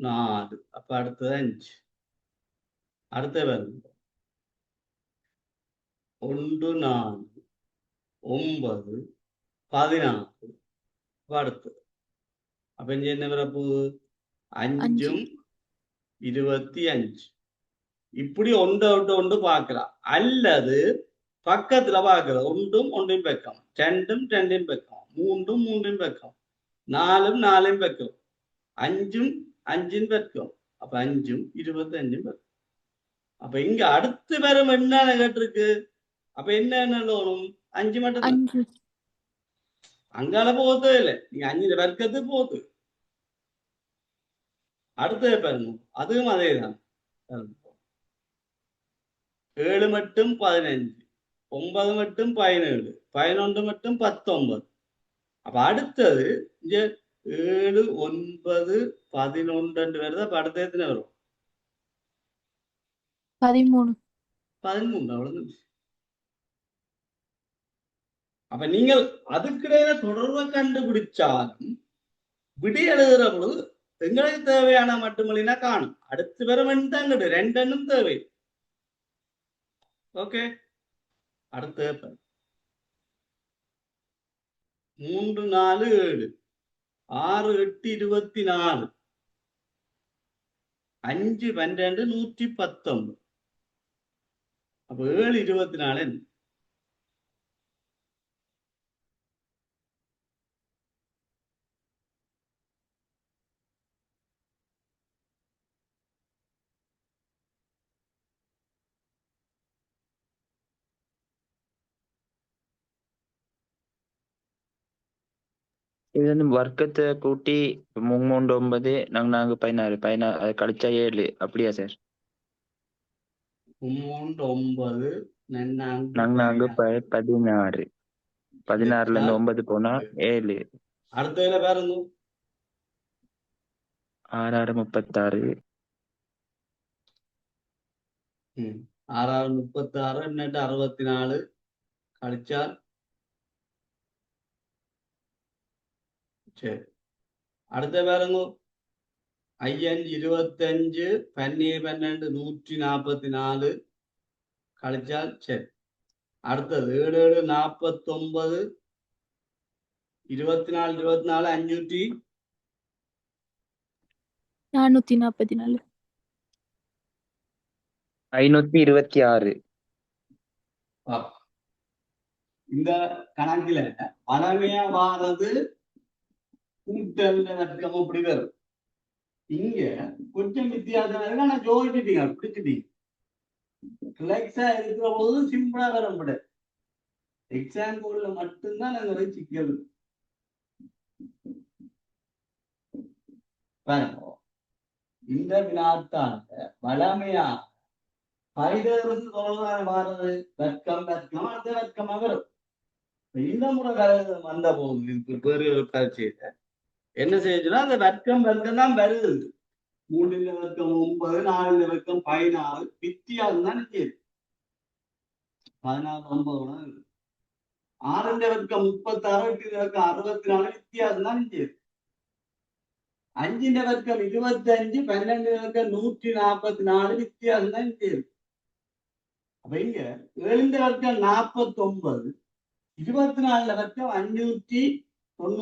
S1: 4 அப்ப அடுத்தது 5. அடுத்த பாருங்க 1 4 9 16 அடுத்து. அப்ப இங்க என்ன வரப்பு 5ம் 25. இப்படி ஒன்றை விட்டு ஒன்று பார்க்கலாம். அல்லது பக்கத்துல பார்க்கலாம். 1ம் 1ம் பக்கம், 2ம் 2ம் பக்கம், 3ம் 3ம் பக்கம், 4ம் 4ம் பக்கம், 5ம் 5ம் பக்கம். அப்ப 5ம் 25ம் பக்கம். அப்ப இங்க அடுத்து வரும் என்ன கேட்டிருக்கு. அப்ப என்ன வரும் 5 மட்டும். அங்கால போகவே இல்லை. நீங்க 5 வர்க்கத்து போகுது. அடுத்தது பாருங்க அதுவும் அதே தான். 7 மட்டும் 15, 9 மட்டும் 17, 11 மட்டும் 19. அப்ப அடுத்தது இங்க 7 9 11 வருது. அப்ப அடுத்த எத்தனை வரும்
S2: 13.
S1: 13. அவ்வளவு. அப்ப நீங்கள் அதுக்கிடையில தொடர்பை கண்டுபிடிச்சாலும் விடி எழுதுற பொழுது எங்களுக்கு தேவையான மட்டுமல்லினா காணும். அடுத்து வரும் தான் 2 எண்ணும் தேவை. ஓகே. அடுத்த 3 4 7 6 8 24 5 12 119. அப்ப 7 24 என்ன?
S3: இது வந்து வர்க்கத்தை கூட்டி 3 9 நாங்க 16 அதை கழிச்சா 7 அப்படியா சார்?
S1: 3 9
S3: நாங்க 16. 16ல இருந்து 9 போனா 7.
S1: அடுத்த வேற
S3: 6 6 36.
S1: 6 6 36 എന്നിട്ട് 64 கழிச்சால் சரி. அடுத்த பாருங்க 5 25 12 144 கழிச்சால் சரி. அடுத்தது 7 7 49 24 24
S2: 444.
S3: 526.
S1: இந்த கணக்குல பழமையா வாரது கூட்டல் வர்க்கம் அப்படி வரும். இங்க கொஞ்சம் வித்தியாசம் இருக்கு. ஆனா ஜோதிட்டீங்க பிடிச்சிட்டீங்க. ரிலாக்ஸா இருக்கிற போது சிம்பிளா வர முடியாது. எக்ஸாம்பிள்ல மட்டும்தான் நாங்க சிக்கல். இந்த வினாத்தான வளமையா பைதருந்து தொடர்பான வாரது வர்க்கம் வர்க்கம் அந்த வர்க்கமா வரும். இந்த முறை வந்த போது வேறு ஒரு பரீட்சையில என்ன செய்யுதுன்னா அந்த வர்க்கம் தான் வருது. 3 வர்க்கம் 9 4 வர்க்கம் 16 வித்தியாசம் தான் செய்யுது. 16 9 6 வர்க்கம் 36 8 வர்க்கம் 64 வித்தியாசம் தான் செய்யுது. 5 வர்க்கம் 25 12 வர்க்கம் 144 வித்தியாசம் தான் செய்யுது. அப்ப இங்க 7 வர்க்கம் 49 24 வர்க்கம் 596. 5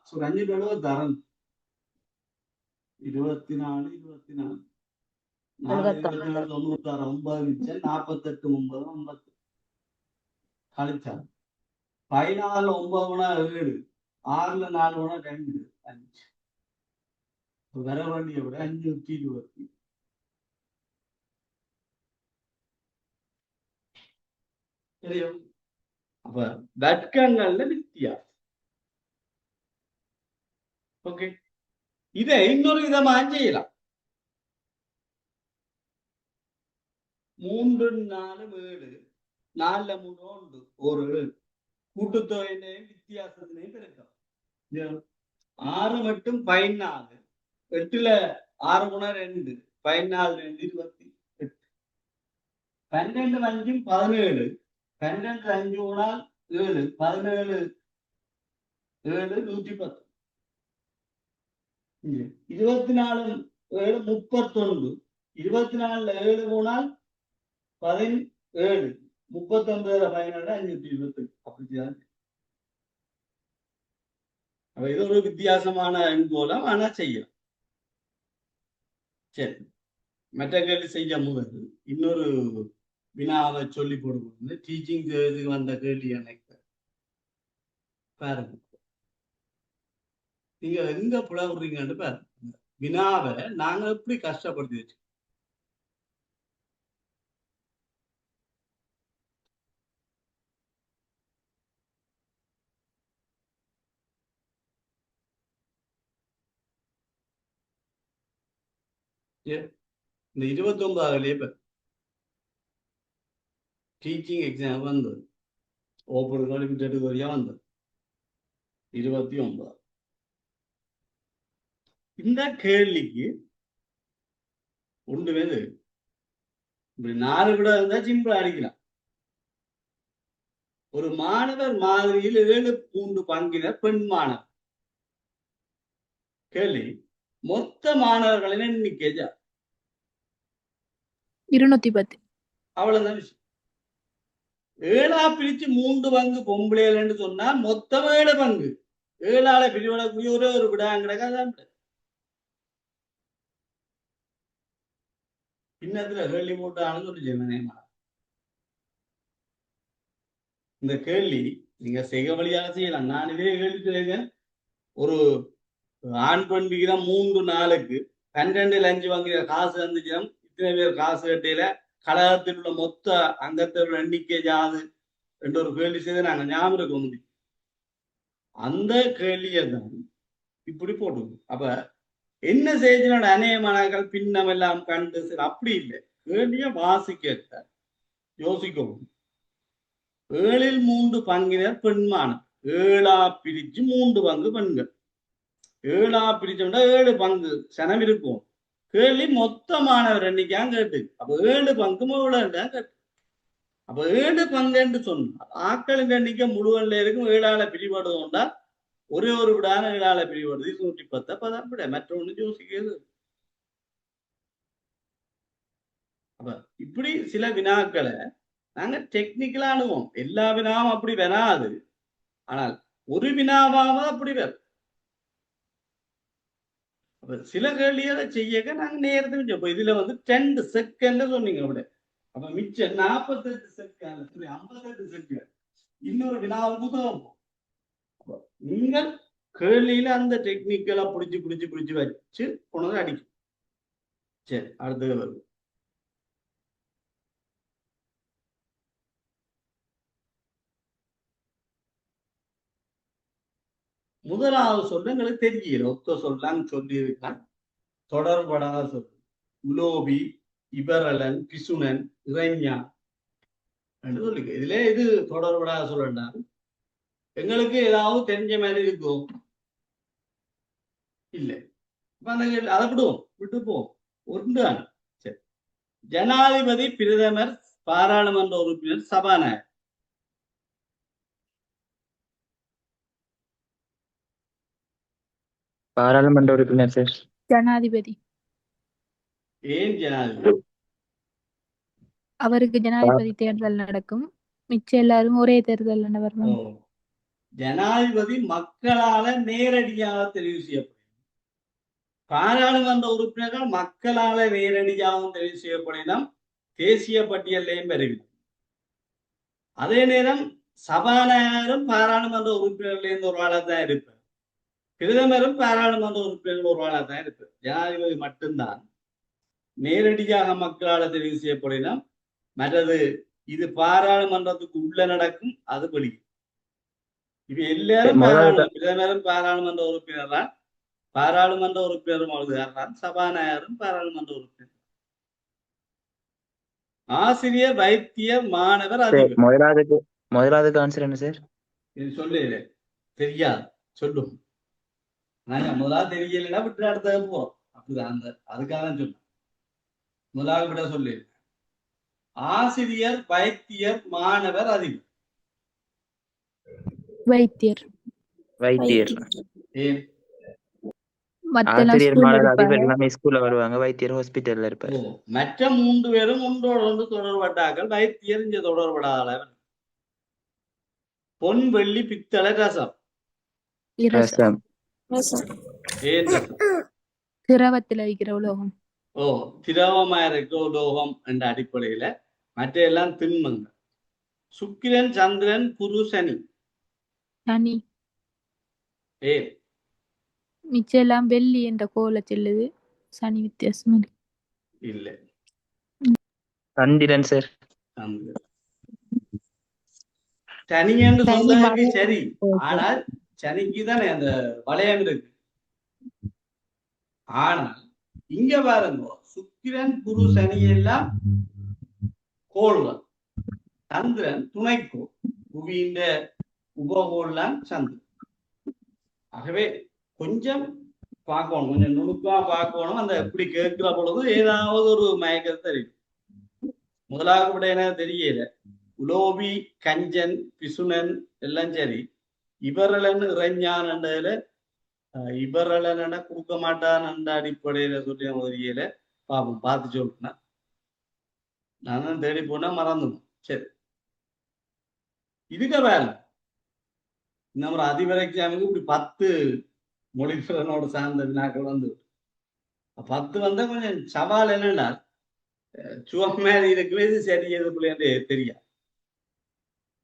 S1: 24 24. நாலு
S4: 76
S1: 96 9 மிச்சம் 48 9 50 கழிச்சா 14 9 7 6 4 2 5 வர வேண்டிய விட 520 தெரியும். அப்ப வர்க்கங்கள்ல வித்தியாசம். ஓகே, இதை இன்னொரு விதமா செய்யலாம். 3 4 7 4 3 1 ஒரு கூட்டுத்தொகையினையும் வித்தியாசத்தினையும் பெருக்கலாம். 6 மட்டும் 14 8ல 6 குணா 2 14 2 28 12 5 17 12 5 குணால் 7 17 7 110 24 7 31 24 7 குணால் 17 39 17 520 அப்படிதான். இது ஒரு வித்தியாசமான எண்கோலம், ஆனா செய்யலாம். சரி, மற்ற கேள்வி செய்ய முதல் இன்னொரு வினாவை சொல்லி போடுவது டீச்சிங் இதுக்கு வந்த கேள்வி எனக்கு பாருங்க. நீங்க எங்க புலவுறீங்கன்னு பாருங்க. வினாவை நாங்க எப்படி கஷ்டப்படுத்தி வச்சு இந்த 29 டீச்சிங் எக்ஸாம் வந்தது, ஓப்பன் லிமிடெட் வழியா வந்தது 29. இந்த கேள்விக்கு ஒன்று வேறு இப்படி 4 விட இருந்தா சிம்பிளா அடிக்கலாம். ஒரு மாணவர் மாதிரியில் 7 3 பங்கினர் பெண் மாணவர். கேள்வி, மொத்த மாணவர்களின் எண்ணிக்கை
S2: 210.
S1: அவ்வளவுதான் விஷயம். 7ஆ பிரிச்சு 3 பங்கு பொம்பளைன்னு சொன்னா மொத்தம் 7 பங்கு. 7ஆல பிரிவிடக்கூடிய ஒரே ஒரு விடாங்கிறதான் பின்னத்துல கேள்வி போட்டான்னு சொல்லி. இந்த கேள்வி நீங்க செய்ய வழியாக செய்யலாம். நான் இதே கேள்வி செய்யுங்க. ஒரு ஆண் பெண் விகிதம் 3 4க்கு 12 5 வாங்குற காசு வந்துச்சுன்னா இத்தனை பேர் காசு கட்டையில கழகத்தில் உள்ள மொத்த அங்கத்தோட எண்ணிக்கை யாது என்ற ஒரு கேள்வி செய்து நாங்க ஞாபகம் இருக்க முடியும். அந்த கேள்வியை தான் இப்படி போட்டுங்க. அப்ப என்ன செய்தினோட அநேகமானாக்கள் பின்னம் எல்லாம் கண்டு சரி அப்படி இல்லை. கேள்விய வாசிக்க யோசிக்கவும். 7ல் 3 பங்கினர் பெண்மானம். 7ஆ பிரிச்சு 3 பங்கு பெண்கள். 7ஆ பிரிச்சோம்னா 7 பங்கு சனம் இருக்கும். கேள்வி மொத்த மாணவர் எண்ணிக்கையான் கேட்டு. அப்ப 7 பங்கு எவ்வளவுண்டா கேட்டு. அப்ப 7 பங்குன்னு சொன்னா ஆக்களின் எண்ணிக்கை முழுவன்ல இருக்கும். 7ஆல பிரிபடுவோம்டா ஒரே ஒரு விடான 7ஆல பிரிபடுது 110. அப்ப அதான் விட மற்ற ஒண்ணு யோசிக்கிறது. அப்ப இப்படி சில வினாக்களை நாங்க டெக்னிக்கலா அணுவோம். எல்லா வினாவும் அப்படி வராது, ஆனால் ஒரு வினாவாவது அப்படி வரும். சில கேள்விகளை செய்ய நாங்க நேரத்துக்கு இப்போ இதுல 10 செகண்ட் சொன்னீங்க அப்படி. அப்ப மிச்சம் 48 செகண்ட் 58 செகண்ட் இன்னொரு வினாவுக்கு உதவும். நீங்கள் கேள்வியில அந்த டெக்னிக்கலா பிடிச்சு வச்சு கொண்டு அடிக்கும். சரி, அடுத்தது வருது. முதலாவது சொல்ல எங்களுக்கு தெரியல. ஒத்த சொல்லான்னு சொல்லி இருக்கான். தொடர்படாத சொல் உலோபி, இபரலன், பிசுனன், இறைஞா என்று சொல்லிக்க. இதுல இது தொடர்படாத சொல்லண்டால் எங்களுக்கு ஏதாவது தெரிஞ்ச மாதிரி இருக்கும் இல்லை. அதை விடுவோம், விட்டு போவோம். ஒன்றுதான். சரி, ஜனாதிபதி, பிரதமர், பாராளுமன்ற உறுப்பினர், சபாநாயகர்.
S3: பாராளுமன்ற உறுப்பினர் சார்.
S2: ஜனாதிபதி.
S1: ஏன் ஜனாதிபதி?
S2: அவருக்கு ஜனாதிபதி தேர்தல் நடக்கும். மிச்ச எல்லாரும் ஒரே தேர்தல் வரணும்.
S1: ஜனாதிபதி மக்களால நேரடியாக தெரிவு செய்யப்படும். பாராளுமன்ற உறுப்பினர்கள் மக்களால நேரடியாகவும் தெரிவு செய்யப்படினும் தேசிய பட்டியலையும் பெறுகிறார். அதே நேரம் சபாநாயகரும் பாராளுமன்ற உறுப்பினர்லேருந்து ஒரு ஆளாக தான் இருப்பார். பிரதமரும் பாராளுமன்ற உறுப்பினர்கள் ஒரு ஆளாக தான் இருப்பார். ஜனாதிபதி மட்டும்தான் நேரடியாக மக்களால் தெரிவு செய்யப்படினும் மற்றது இது பாராளுமன்றத்துக்கு உள்ள நடக்கும், அது வெளியே. இப்ப எல்லாரும் பிரதமரும் பாராளுமன்ற உறுப்பினர் தான், பாராளுமன்ற உறுப்பினரும் தான், சபாநாயகரும் பாராளுமன்ற உறுப்பினர். ஆசிரியர், வைத்தியர், மாணவர், அதிபர்.
S3: முதலாவதுக்கு ஆன்சர் என்ன சார்?
S1: இது சொல்லு, தெரியாது சொல்லும். முதலாவது தெரியலன்னா விட்டு அடுத்தது போறோம். அப்படிதான் அந்த அதுக்காக தான் சொல்லுங்க. முதலாவது விட சொல்லு. ஆசிரியர், வைத்தியர், மாணவர், அதிபர்.
S2: வைத்தியர்.
S1: ஏன்?
S3: ஆசிரியர், மாணவர், அதிபர் எல்லாமே ஸ்கூல்ல வருவாங்க. வைத்தியர் ஹாஸ்பிட்டல்ல இருப்பாரு.
S1: மற்ற 3 பேரும் ஒன்றோடு ஒன்று தொடர்பட்டார்கள். வைத்தியர் இங்க தொடர்படாத. பொன், வெள்ளி, பித்தளை, ரசம். ஏன் ரசம்?
S2: திரவத்தில் வைக்கிற உலோகம்.
S1: திரவமா இருக்கிற உலோகம் என்ற அடிப்படையில மற்ற எல்லாம் திண்மங்கள். சுக்கிரன், சந்திரன், குரு, சனி. ஏன்?
S2: மிச்சம் எல்லாம் வெள்ளி என்ற கோல செல்லுது. சனி வித்தியாசம்
S1: இல்லை.
S3: சந்திரன் சார்.
S1: சனி என்று சொல்றதுக்கு சரி, ஆனால் சனிக்கு தானே அந்த வளையம் இருக்கு. ஆனால் இங்க பாருங்க, சுக்கிரன், குரு, சனி எல்லாம் கோள்கள். சந்திரன் துணைக்கோள். புவியின் உபகோள்லாம் சந்திரன். ஆகவே கொஞ்சம் பார்க்கணும், கொஞ்சம் நுணுக்கமா பார்க்கணும். அந்த எப்படி கேட்கிற பொழுது ஏதாவது ஒரு மயக்கத்தை தெரியும். முதலாவது விட எனக்கு தெரியல. உலோபி, கஞ்சன், பிசுனன் எல்லாம் சரி. இவரலன் இறைஞானண்டதுல இவரலன கொடுக்க மாட்டான் அந்த அடிப்படையில சொல்லி தெரியல. பாப்போம், பார்த்து சொல்றேன். நான் தேடி போனா மறந்துடும். சரி, இதுக்கு வேலை நம்ம அதிபர் எக்ஸாமுக்கு இப்படி 10 மொழித்திறனோட சார்ந்த வினாக்கள் வந்து 10 வந்தா கொஞ்சம் சவால். என்னன்னா சுவமே இருக்கிறது சரி, எதுக்குள்ளே தெரியாது.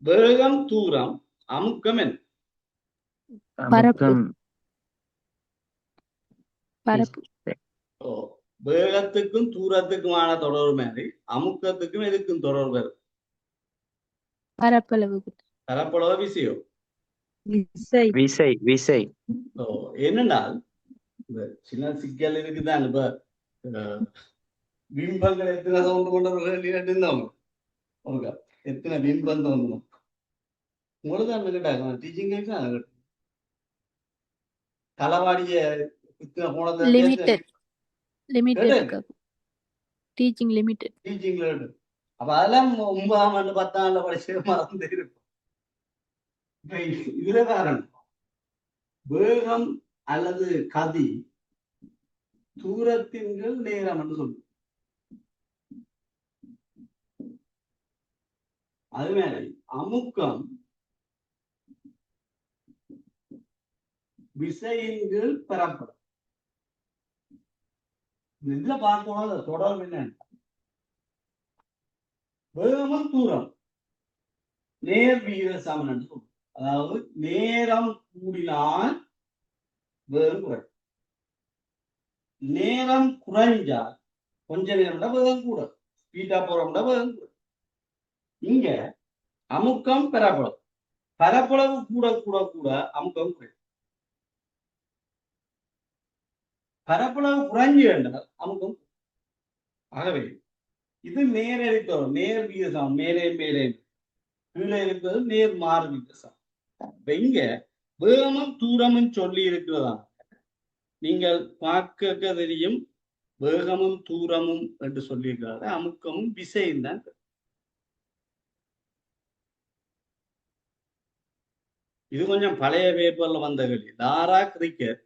S1: வேகம், தூரம், அமுக்கம் என்ன? வேகத்துக்கும் தூரத்துக்குமான தொடர்பு மாதிரி அமுக்கத்துக்கும் எதுக்கும் தொடர்பு இருக்கு. பரப்பளவு, விசையோ?
S3: விசை.
S1: என்னென்னால் சின்ன சிக்கல் இருக்குதான். இப்ப பிம்பங்கள் எத்தனை சவுண்டு கொண்டவங்க எத்தனை பிம்பம் தோன்றணும் உங்களுக்கு தான் கேட்டாங்க. டீச்சிங் களவாடிய போனது அப்ப அதெல்லாம் 9ஆம் ஆண்டு 10ஆம் ஆண்டு படிச்சு மறந்து இருக்கும். இதுல காரணம் வேகம் அல்லது கதி தூரத்தின் நேரம் என்று சொல்லுவோம். அது மாதிரி அமுக்கம் விசையின் பெறப்படும். இதுல பார்க்கணும் தொடர்பு என்ன. வேகமும் தூரம் நேர் விகித சமன் என்று சொல்லுவோம். அதாவது நேரம் கூடினால் வேகம் குறையும், நேரம் குறைஞ்சால் கொஞ்ச நேரம் வேகம் கூட, ஸ்பீடா போறோம்னா வேகம் கூட. இங்க அமுக்கம் பெறப்படும். பரப்பளவு கூட கூட கூட அமுக்கம் குறையும். பரப்பளவு குறைஞ்சு என்றால் அமுக்கம். ஆகவே இது நேர் இருக்கிறோம். நேர் விகிதம் மேலே மேலே கீழே இருக்கிறது நேர் மாறு விகிதம். இங்க வேகமும் தூரமும் சொல்லி இருக்கிறதா நீங்கள் பார்க்க தெரியும். வேகமும் தூரமும் என்று சொல்லியிருக்கிறாரு. அமுக்கமும் விசையும் தான். இது கொஞ்சம் பழைய பேப்பர்ல வந்த கேள்வி. லாரா கிரிக்கெட்,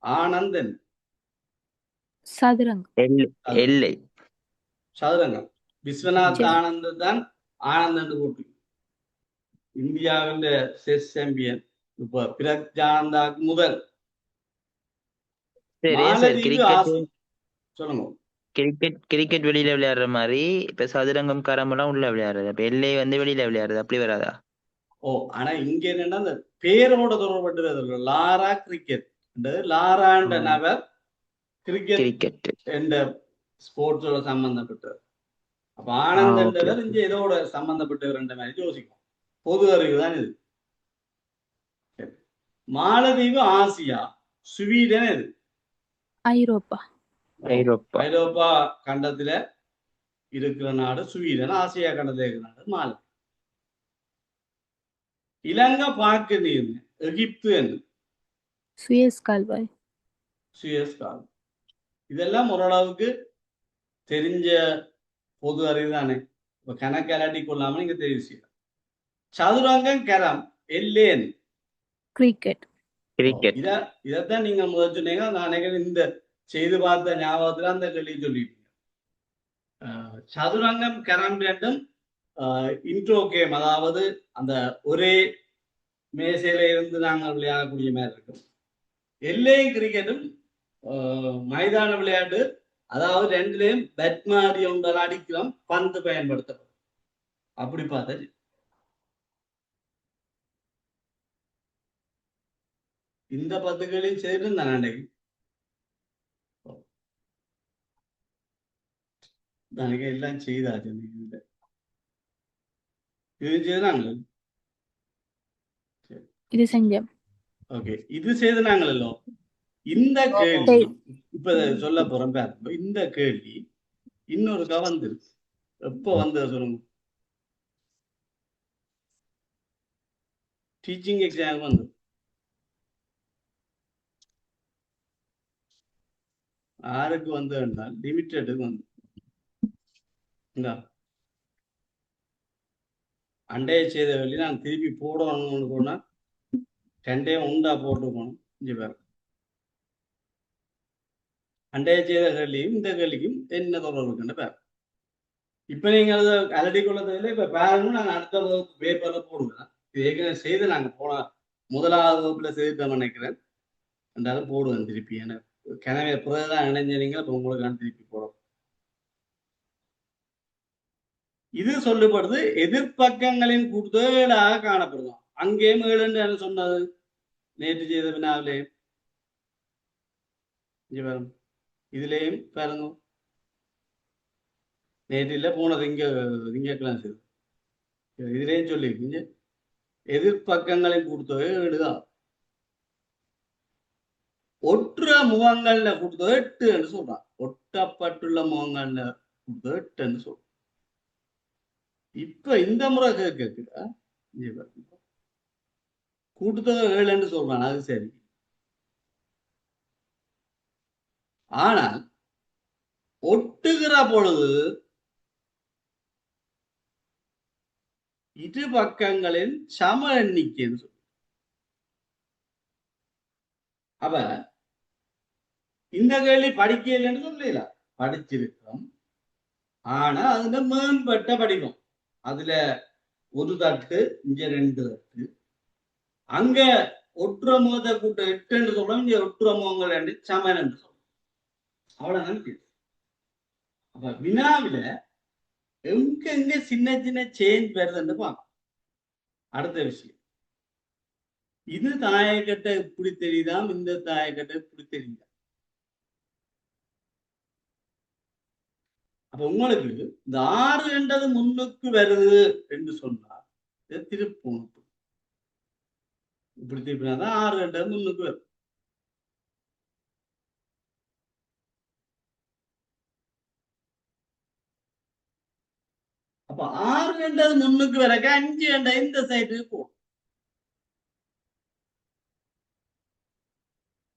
S1: ஆனந்தன் சதுரங்கம். விஸ்வநாத் ஆனந்த் தான் ஆனந்த் போட்டு இந்தியாவின் செஸ் சாம்பியன். இப்ப பிரக்ஞானந்தாக்கு முதல்
S3: சார்
S1: மாலத்தீவு
S3: கிரிக்கெட்
S1: ஆசி சொல்லுங்க.
S3: கிரிக்கெட் வெளியில விளையாடுற மாதிரி இப்ப சதுரங்கம் கரம்பெல்லாம் உள்ள விளையாடுறது, அப்ப எல்லை வந்து வெளியில விளையாடுறது அப்படி வராதா?
S1: ஓ, ஆனா இங்க என்னன்னா அந்த பேரோட தொடர்புறது லாரா கிரிக்கெட், லாரான்ற நபர் கிரிக்கெட்
S3: கிரிக்கெட்.
S1: என்ற ஸ்போர்ட்ஸோட சம்பந்தப்பட்டவர். அப்ப ஆனந்த்
S3: ஓகே.
S1: என்றவர் இங்க இதோட சம்பந்தப்பட்டவர் என்ற மாதிரி யோசிக்கும். பொது அறிவு தான் இது. மாலத்தீவு ஆசியா, ஸ்வீடன் இது
S2: ஐரோப்பா.
S3: ஐரோப்பா.
S1: ஐரோப்பா கண்டத்துல இருக்கிற நாடு ஸ்வீடன், ஆசியா கண்டத்துல இருக்கிற நாடு மாலத்தீவு. இலங்கை பாக்கு நீர், எகிப்து என்று
S2: சுயஸ் கால்வாய்.
S1: சுயஸ் கால்வாய். இதெல்லாம் ஓரளவுக்கு தெரிஞ்ச பொது அறிவு தானே. இப்ப கணக்கு அலாட்டி கொள்ளாம நீங்க தெரிவு செய்யலாம். சதுரங்கம் கரம் எல்லேன்
S2: கிரிக்கெட்.
S3: கிரிக்கெட்.
S1: இதைத்தான் நீங்க முதல் சொன்னீங்க. நான் நினைக்கிறேன் இந்த செய்து பார்த்த ஞாபகத்துல அந்த கேள்வி சொல்லிட்டீங்க. சதுரங்கம் கரம் ரெண்டும் இன்ட்ரோ கேம், அதாவது அந்த ஒரே மேசையில இருந்து நாங்கள் விளையாடக்கூடிய மாதிரி இருக்கும். எல்லையும் கிரிக்கெட்டும் மைதான விளையாட்டு, அதாவது ரெண்டுலேயும் பேட் மாதிரி ஒன்றால் அடிக்கிறோம், பந்து பயன்படுத்தப்படும். அப்படி பார்த்தா இந்த 10 கேள்வியும் செய்து நான் அன்னைக்கு எல்லாம் செய்தாச்சு. இது செய்தாங்க.
S2: இது செஞ்சோம்.
S1: ஓகே, இது செய்து நாங்களோ. இந்த கேள்வி இப்ப சொல்ல போறோம் பாருங்க. இந்த கேள்வி இன்னொருக்கா வந்துருக்கு. எப்ப வந்து சொல்லுங்க? டீச்சிங் எக்ஸாம் வந்து யாருக்கு வந்து என்றால் லிமிட்டெடுக்கு வந்து அண்டைய செய்த வேலையை நான் திருப்பி போடணும்னு போனா 2 உண்டா போட்டுக்கணும். இங்க பாரு, அண்டைய செய்த கேள்வியும் இந்த கேள்விக்கும் என்ன தொடர்பு இருக்குன்னு பாரு. இப்ப நீங்க அதை அலடி கொள்ள தேவையில்லை. இப்ப பாருங்க, நாங்க அடுத்த வகுப்பு பேப்பர்ல போடுவேன். இது ஏற்கனவே செய்து நாங்க போன முதலாவது வகுப்புல செய்து நினைக்கிறேன். என்றாலும் போடுவேன் திருப்பி. ஏன்னா கிணவே பிறகுதான் இணைஞ்சீங்க. இப்ப உங்களுக்கு திருப்பி போடும். இது சொல்லப்படுது எதிர்பக்கங்களின் கூடுதலாக காணப்படுவோம். அங்கேயும் 7 சொன்னது நேற்று செய்த வினாவிலே. இதுலேயும் பாருங்க, நேற்றில் போனது திங்கக்கிழமை செய்து. இதுலேயும் சொல்லியிருக்கீங்க எதிர்பக்கங்களின் கூடுதொகை 7 ஒற்ற முகங்கள்ல கூடுதொகை 8 என்று சொல்றான். ஒட்டப்பட்டுள்ள முகங்கள்ல கூடுதொகை 8 என்று சொல்றான். இப்ப இந்த முறை கேட்க கூட்டுத்தொகை 7 என்று சொல்றான். அது சரி. ஆனால் ஒட்டுகிற பொழுது இரு பக்கங்களின் சம எண்ணிக்கைன்னு சொல்ற. அப்ப இந்த கேள்வி படிக்கலன்னு சொல்லல, படிச்சிருக்கோம். ஆனா அதுல மேம்பட்ட படிக்கும். அதுல ஒரு தட்டு, இங்க 2 தட்டு. அங்க ஒற்ற முகத்தை கூட்ட 8 என்று சொல்றோம், இங்க ஒற்ற முகங்கள் 2 சமன் என்று சொல்றோம். அவ்வளவுதான். அப்ப வினாவில எங்க சின்ன சின்ன சேஞ்ச் வருதுன்னு பார்க்கலாம். அடுத்த விஷயம், இது தாயக்கட்டை இப்படி தெரியுதாம், இந்த தாயக்கட்டை இப்படி தெரியுதா. அப்ப உங்களுக்கு இந்த 6 என்றது முன்னுக்கு வருது என்று சொன்னால் திருப்பம் இப்படி திருப்பினாதான் 6 என்றது முன்னுக்கு வரும். அப்ப 6 என்றது முன்னுக்கு வரக்க 5 என்ற இந்த சைடுக்கு போகும்.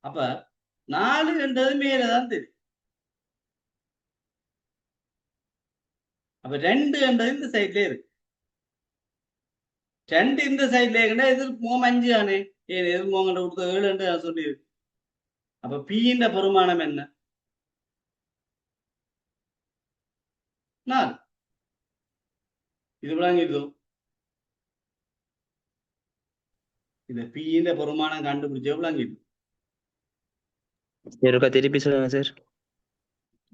S1: அப்ப 4 என்றது மேலதான் தெரியும். அப்ப 2 என்றது இந்த சைட்ல இருக்கு. 2 இந்த சைட்ல இருக்குன்னா எதிர் முகம் 5 தானே. எதிர் முகம் கொடுத்த 7 என்று சொல்லி இருக்கு. அப்ப P-ன் பெருமானம் என்ன? 4. இது விளங்கிடுதோ? இந்த P-ன் பெருமானம் கண்டுபிடிச்ச விளங்கிடுது.
S3: ஒருக்கா திருப்பி சொல்லுங்க சார்.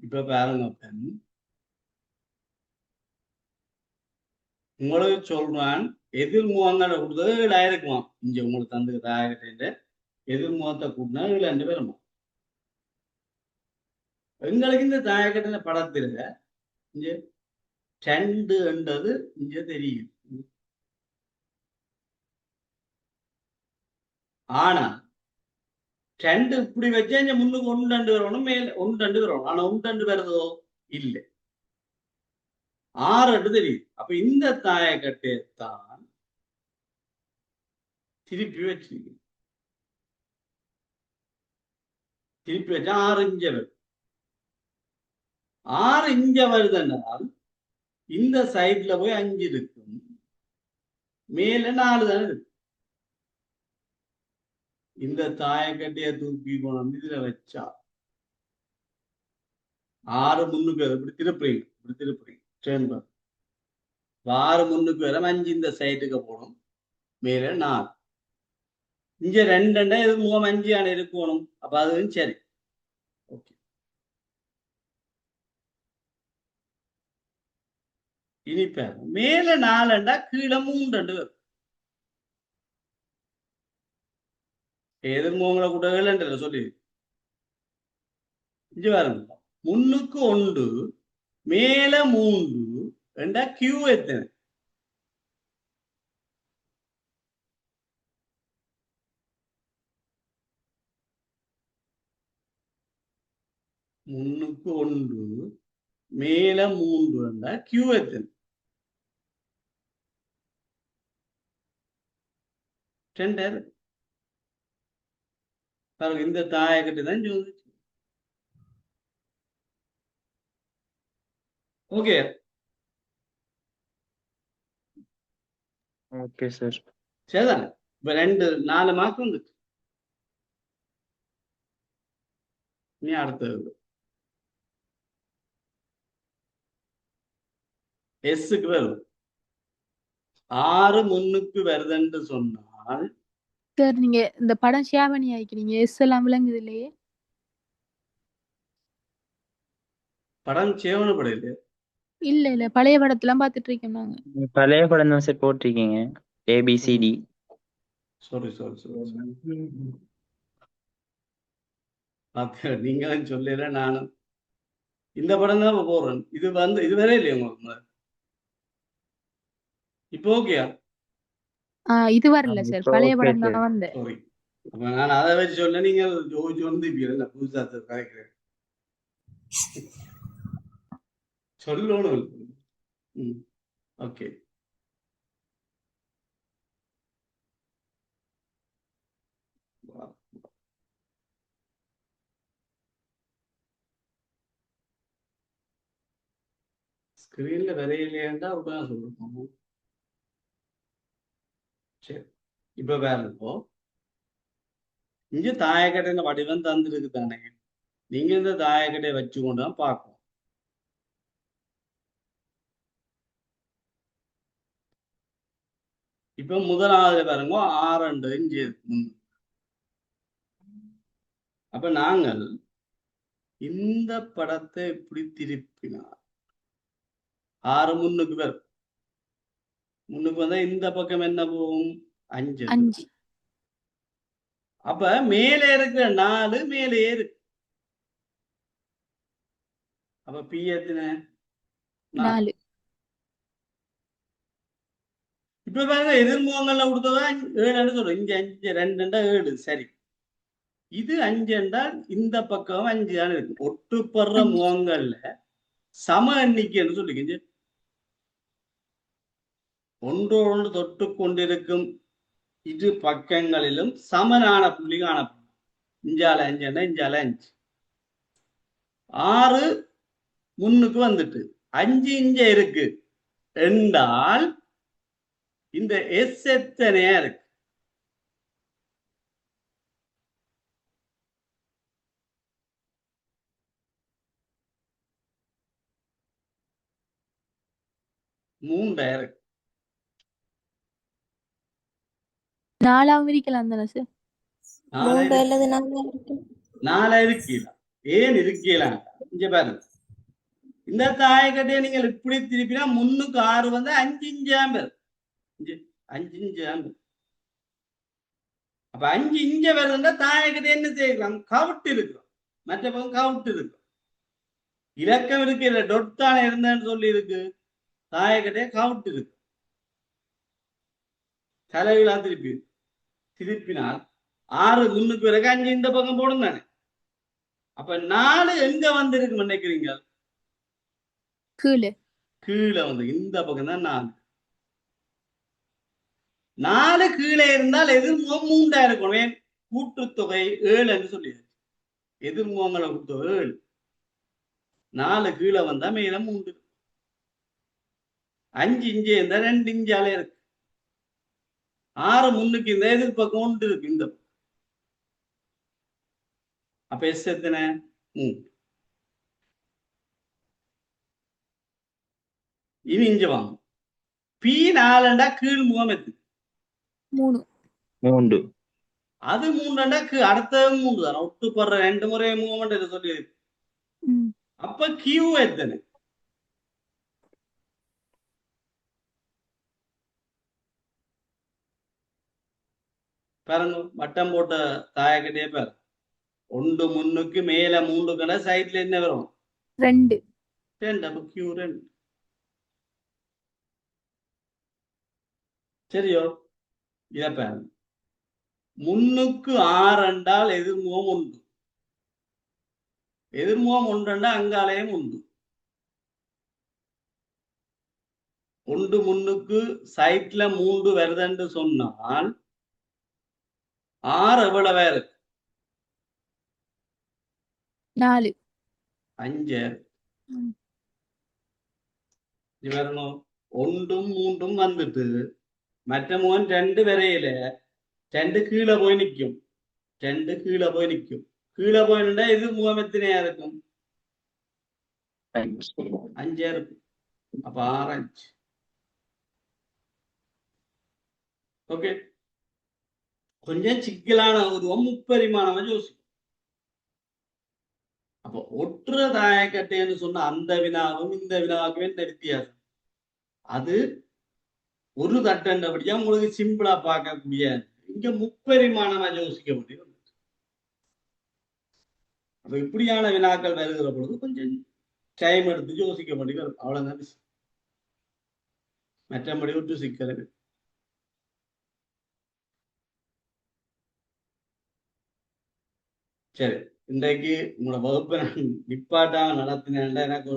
S1: இப்ப பாருங்க பெண், உங்களுக்கு சொல்றான் எதிர்முகங்களை கொடுத்தது 7 இருக்குமாம். இங்க உங்களுக்கு தந்து தாயகட்ட எதிர்முகத்தை கூட்டினா 7 பேருமா. எங்களுக்கு இந்த தாயக்கட்டின படத்துல இங்க 2 என்றது இங்க தெரியும். ஆனா 2 இப்படி வச்சா இங்க முன்னுக்கு 1 2 வரணும், மேல 1 2 வரணும். ஆனா 1 2 வருதோ இல்லை, 6 2 தெரியுது. அப்ப இந்த தாயக்கட்டையத்தான் திருப்பி வச்சிருக்கு. திருப்பி வச்சா 6 இஞ்ச வருது. 6 இஞ்ச வருதுன்னால் இந்த சைட்ல போய் 5 இருக்கும், மேல 4 தானே இருக்கு. இந்த தாயக்கட்டைய தூக்கி கொண்டு இதுல வச்சா 6 முன்னுக்கு வரும். இப்படி திருப்புறீங்க, இப்படி திருப்புறீங்க, 6 முன்னுக்கு வரும், 5 இந்த சைடுக்கு போகணும், மேல 4. இங்க 2 இது முகம் 5 ஆன இருக்கணும். அப்ப அதுவும் சரி, ஓகே. இனிப்ப மேல 4 கீழே 3 வரும். எதிர்முகங்களை கூட 7 சொல்லி இங்க பாருங்க, முன்னுக்கு 1 மேல 3 ரெண்டா கியூ எத்தனை? முன்னுக்கு 1 மேல 3 ரெண்டா கியூ எத்தனை? 2 பாருங்க. இந்த தாயக்கட்டு தான் சொல்லுச்சு. Okay
S3: okay sir.
S1: சரிதானே? இப்ப 4 மார்க் வந்துச்சு. நீ அடுத்தது எஸ்ஸுக்கு வரும். 6 முன்னுக்கு வருதுன்னு சொன்னால்
S2: சார் நீங்க இந்த படம் ஷேர் பண்ணி ஆயிக்கிறீங்க, எஸ் எல்லாம் விளங்குது இல்லையே.
S1: படம் சேவனப்படையில
S2: இல்ல இல்ல, பழைய படத்தெல்லாம் பார்த்துட்டு இருக்கோம் நாங்க.
S3: பழைய படம் தான் சார் போட்டிருக்கீங்க, ஏபிசிடி.
S1: சாரி நீங்களும் சொல்லல, நானும் இந்த படம் தான் போடுறேன். இது வந்து இதுவரை இல்லையா உங்களுக்கு? இப்போ ஓகேயா?
S2: இது வரல சார், பழைய
S3: ஓகே
S2: படம்
S3: சார்.
S2: தான் வந்தேன்.
S1: சாரி, அப்ப நான் அதை வச்சு சொல்ல நீங்க ஜோதிச்சு வந்து இப்ப புதுசா கரைக்கிறேன் சொல்லணும். ஓகே, ஸ்கிரீன்ல வரையிலேண்டா அப்படிதான் சொல்லணும். சரி, இப்ப வேற இப்போ இங்க தாயக்கட்டை வடிவம் தந்துருக்கு தானே. நீங்க இந்த தாயக்கட்டையை வச்சு கொண்டு தான் பார்க்கணும். இப்ப முதலாவது பாருங்க 6 இஞ்சு இருக்கு. அப்ப நாங்கள் இந்த படத்தை இப்படி திருப்பினார் 6 முன்னுக்கு வரும். முன்னுக்கு வந்தா இந்த பக்கம் என்ன போகும்? 5.
S2: 5.
S1: அப்ப மேலே இருக்கிற 4 மேலே இருக்கு. அப்ப பி எத்தனை?
S2: 4.
S1: இப்ப பாருங்க, எதிர்முகங்கள்ல கொடுத்ததா 7 சொல்றோம். இங்க 5 2 7 சரி. இது 5 என்றால் இந்த பக்கம் 5 தான் இருக்கு. ஒட்டுப்படுற
S2: 5.
S1: முகங்கள்ல சம எண்ணிக்கைன்னு சொல்லிக்கிங்க. ஒன்றோடு தொட்டு கொண்டிருக்கும் இரு பக்கங்களிலும் சமனான புள்ளி காணப்படும். இஞ்சால 5 இஞ்சால 5. 6 முன்னுக்கு வந்துட்டு 5 இஞ்ச இருக்கு என்றால் இந்த எஸ் எத்தனையா இருக்கு? மூன்றாயிரம்.
S2: 4 இருக்கலாம் தானே சார்?
S4: 3 அல்லது 4 இருக்கு.
S1: 4 இருக்கீங்களா? ஏன் இருக்கீங்களா? இங்க பாருங்க, இந்த தாயக்கட்டையை நீங்கள் இப்படி திருப்பினா முன்னுக்கு 6 வந்து 5 இன்ச்சு ஆம்பர். 5 inch Amber. அப்ப 5 இன்ச்சு வருதுன்னா தாயக்கட்டை என்ன செய்யலாம்? கவுட்டு இருக்கும். மற்ற பக்கம் கவுட்டு இருக்கும். இலக்கம் இருக்கு, இல்ல டொட்டான இருந்தேன்னு சொல்லி இருக்கு. தாயக்கட்டையை கவுட்டு இருக்கு. தலைவிழா திருப்பினால் 6 முன்னுக்கு பிறகு 5 இந்த பக்கம் போடும் தானே. அப்ப 4 எங்க வந்திருக்கு நினைக்கிறீங்க?
S2: கீழே
S1: கீழே வந்து இந்த பக்கம் தான் 4. 4 கீழே இருந்தால் எதிர்முகம் 3 இருக்கணும். ஏன்? கூட்டுத்தொகை 7 என்று சொல்லி எதிர்முகங்களை கூட்டுத்தொகை 7. 4 கீழே வந்தா மேல 3. 5 இஞ்சே இருந்தா 2 இஞ்சாலே இருக்கு. 6 முன்னுக்கு இந்த எதிர்பக்கம் 1 இருக்கு இந்த. அப்ப எஸ் எத்தனை? 3. இனி இங்க வாங்க. பி 4 கீழ் முகம் எத்து
S2: 3
S3: 3.
S1: அது 3 அடுத்தது 3 தான். ஒட்டுப்படுற 2 முறை மூவ்மெண்ட் சொல்லி இருக்கு.
S2: ம்
S1: அப்ப கியூ எத்தனை? பாருங்க, வட்டம் போட்ட தாயக்கட்டையே பாரு. 1 முன்னுக்கு மேல 3 கடை, சைட்ல என்ன வரும்?
S2: 2
S1: 2. அப்ப கியூ 2. சரியோ? இத பாருங்க, முன்னுக்கு 6 என்றால் எதிர்முகம் 1. எதிர்முகம் 1 அங்காலயம் 1. 1 முன்னுக்கு சைட்ல 3 வருதுன்னு சொன்னால் 6 எவ்வளவு இருக்கு?
S2: 4
S1: 5.
S2: ம்
S1: இது வரணும். 1ம் 3ம் வந்துட்டு மற்ற முகம் 2 வரையில 2 கீழே போய் நிற்கும். 2 கீழே போய் நிற்கும். கீழே போய் நின்றா இது முகம் எத்தனையா இருக்கும்? 5 இருக்கும். அப்ப 6 5. ஓகே, கொஞ்சம் சிக்கலான உருவம், முப்பரிமாணமா யோசிக்கும். அப்போ ஒற்ற தாயக்கட்டைன்னு சொன்ன அந்த வினாவும் இந்த வினாவுக்கும் என்ன வித்தியாசம்? அது ஒரு தட்டண்டபடியா உங்களுக்கு சிம்பிளா பார்க்கக்கூடிய, இங்க முப்பரிமாணமா யோசிக்க முடியும். அப்ப இப்படியான வினாக்கள் வருகிற பொழுது கொஞ்சம் டைம் எடுத்து யோசிக்க முடியும். அவ்வளவுதான் விஷயம். மற்றபடி விட்டு சிக்கல். சரி, இன்றைக்கு உங்களோட வகுப்பை நான் நிப்பாட்டாக நடத்தினேன்ல, எனக்கு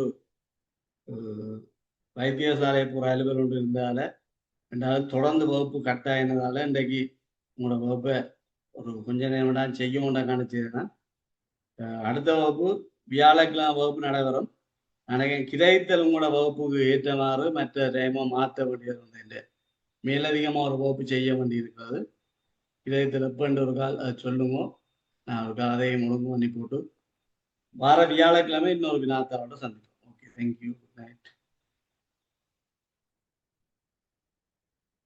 S1: ஒரு வைத்தியசாலை போற அலுவலர் ஒன்று இருந்தால, ரெண்டாவது தொடர்ந்து வகுப்பு கட்டாயினதால இன்றைக்கு உங்களோட வகுப்பை ஒரு கொஞ்ச நேரம் தான் செய்ய மாட்டேன் காணிச்சதுன்னா, அடுத்த வகுப்பு வியாழக்கிழமை வகுப்பு நடைபெறும். நினைக்கிறேன் கிடைத்தல் உங்களோட வகுப்புக்கு ஏற்றமாறு மற்ற டைமோ மாற்ற வேண்டியது இல்லை. மேலதிகமாக ஒரு வகுப்பு செய்ய வேண்டி இருக்கிறது. கிடைத்தல் எப்பன்ற ஒரு கால் அதை சொல்லுங்க. நான் ஒரு கால் அதையும் ஒழுங்கு பண்ணி போட்டு வார வியாழக்கிழமை இன்னொரு வினாத்தாரோட சந்திப்போம். Okay, thank you, good night.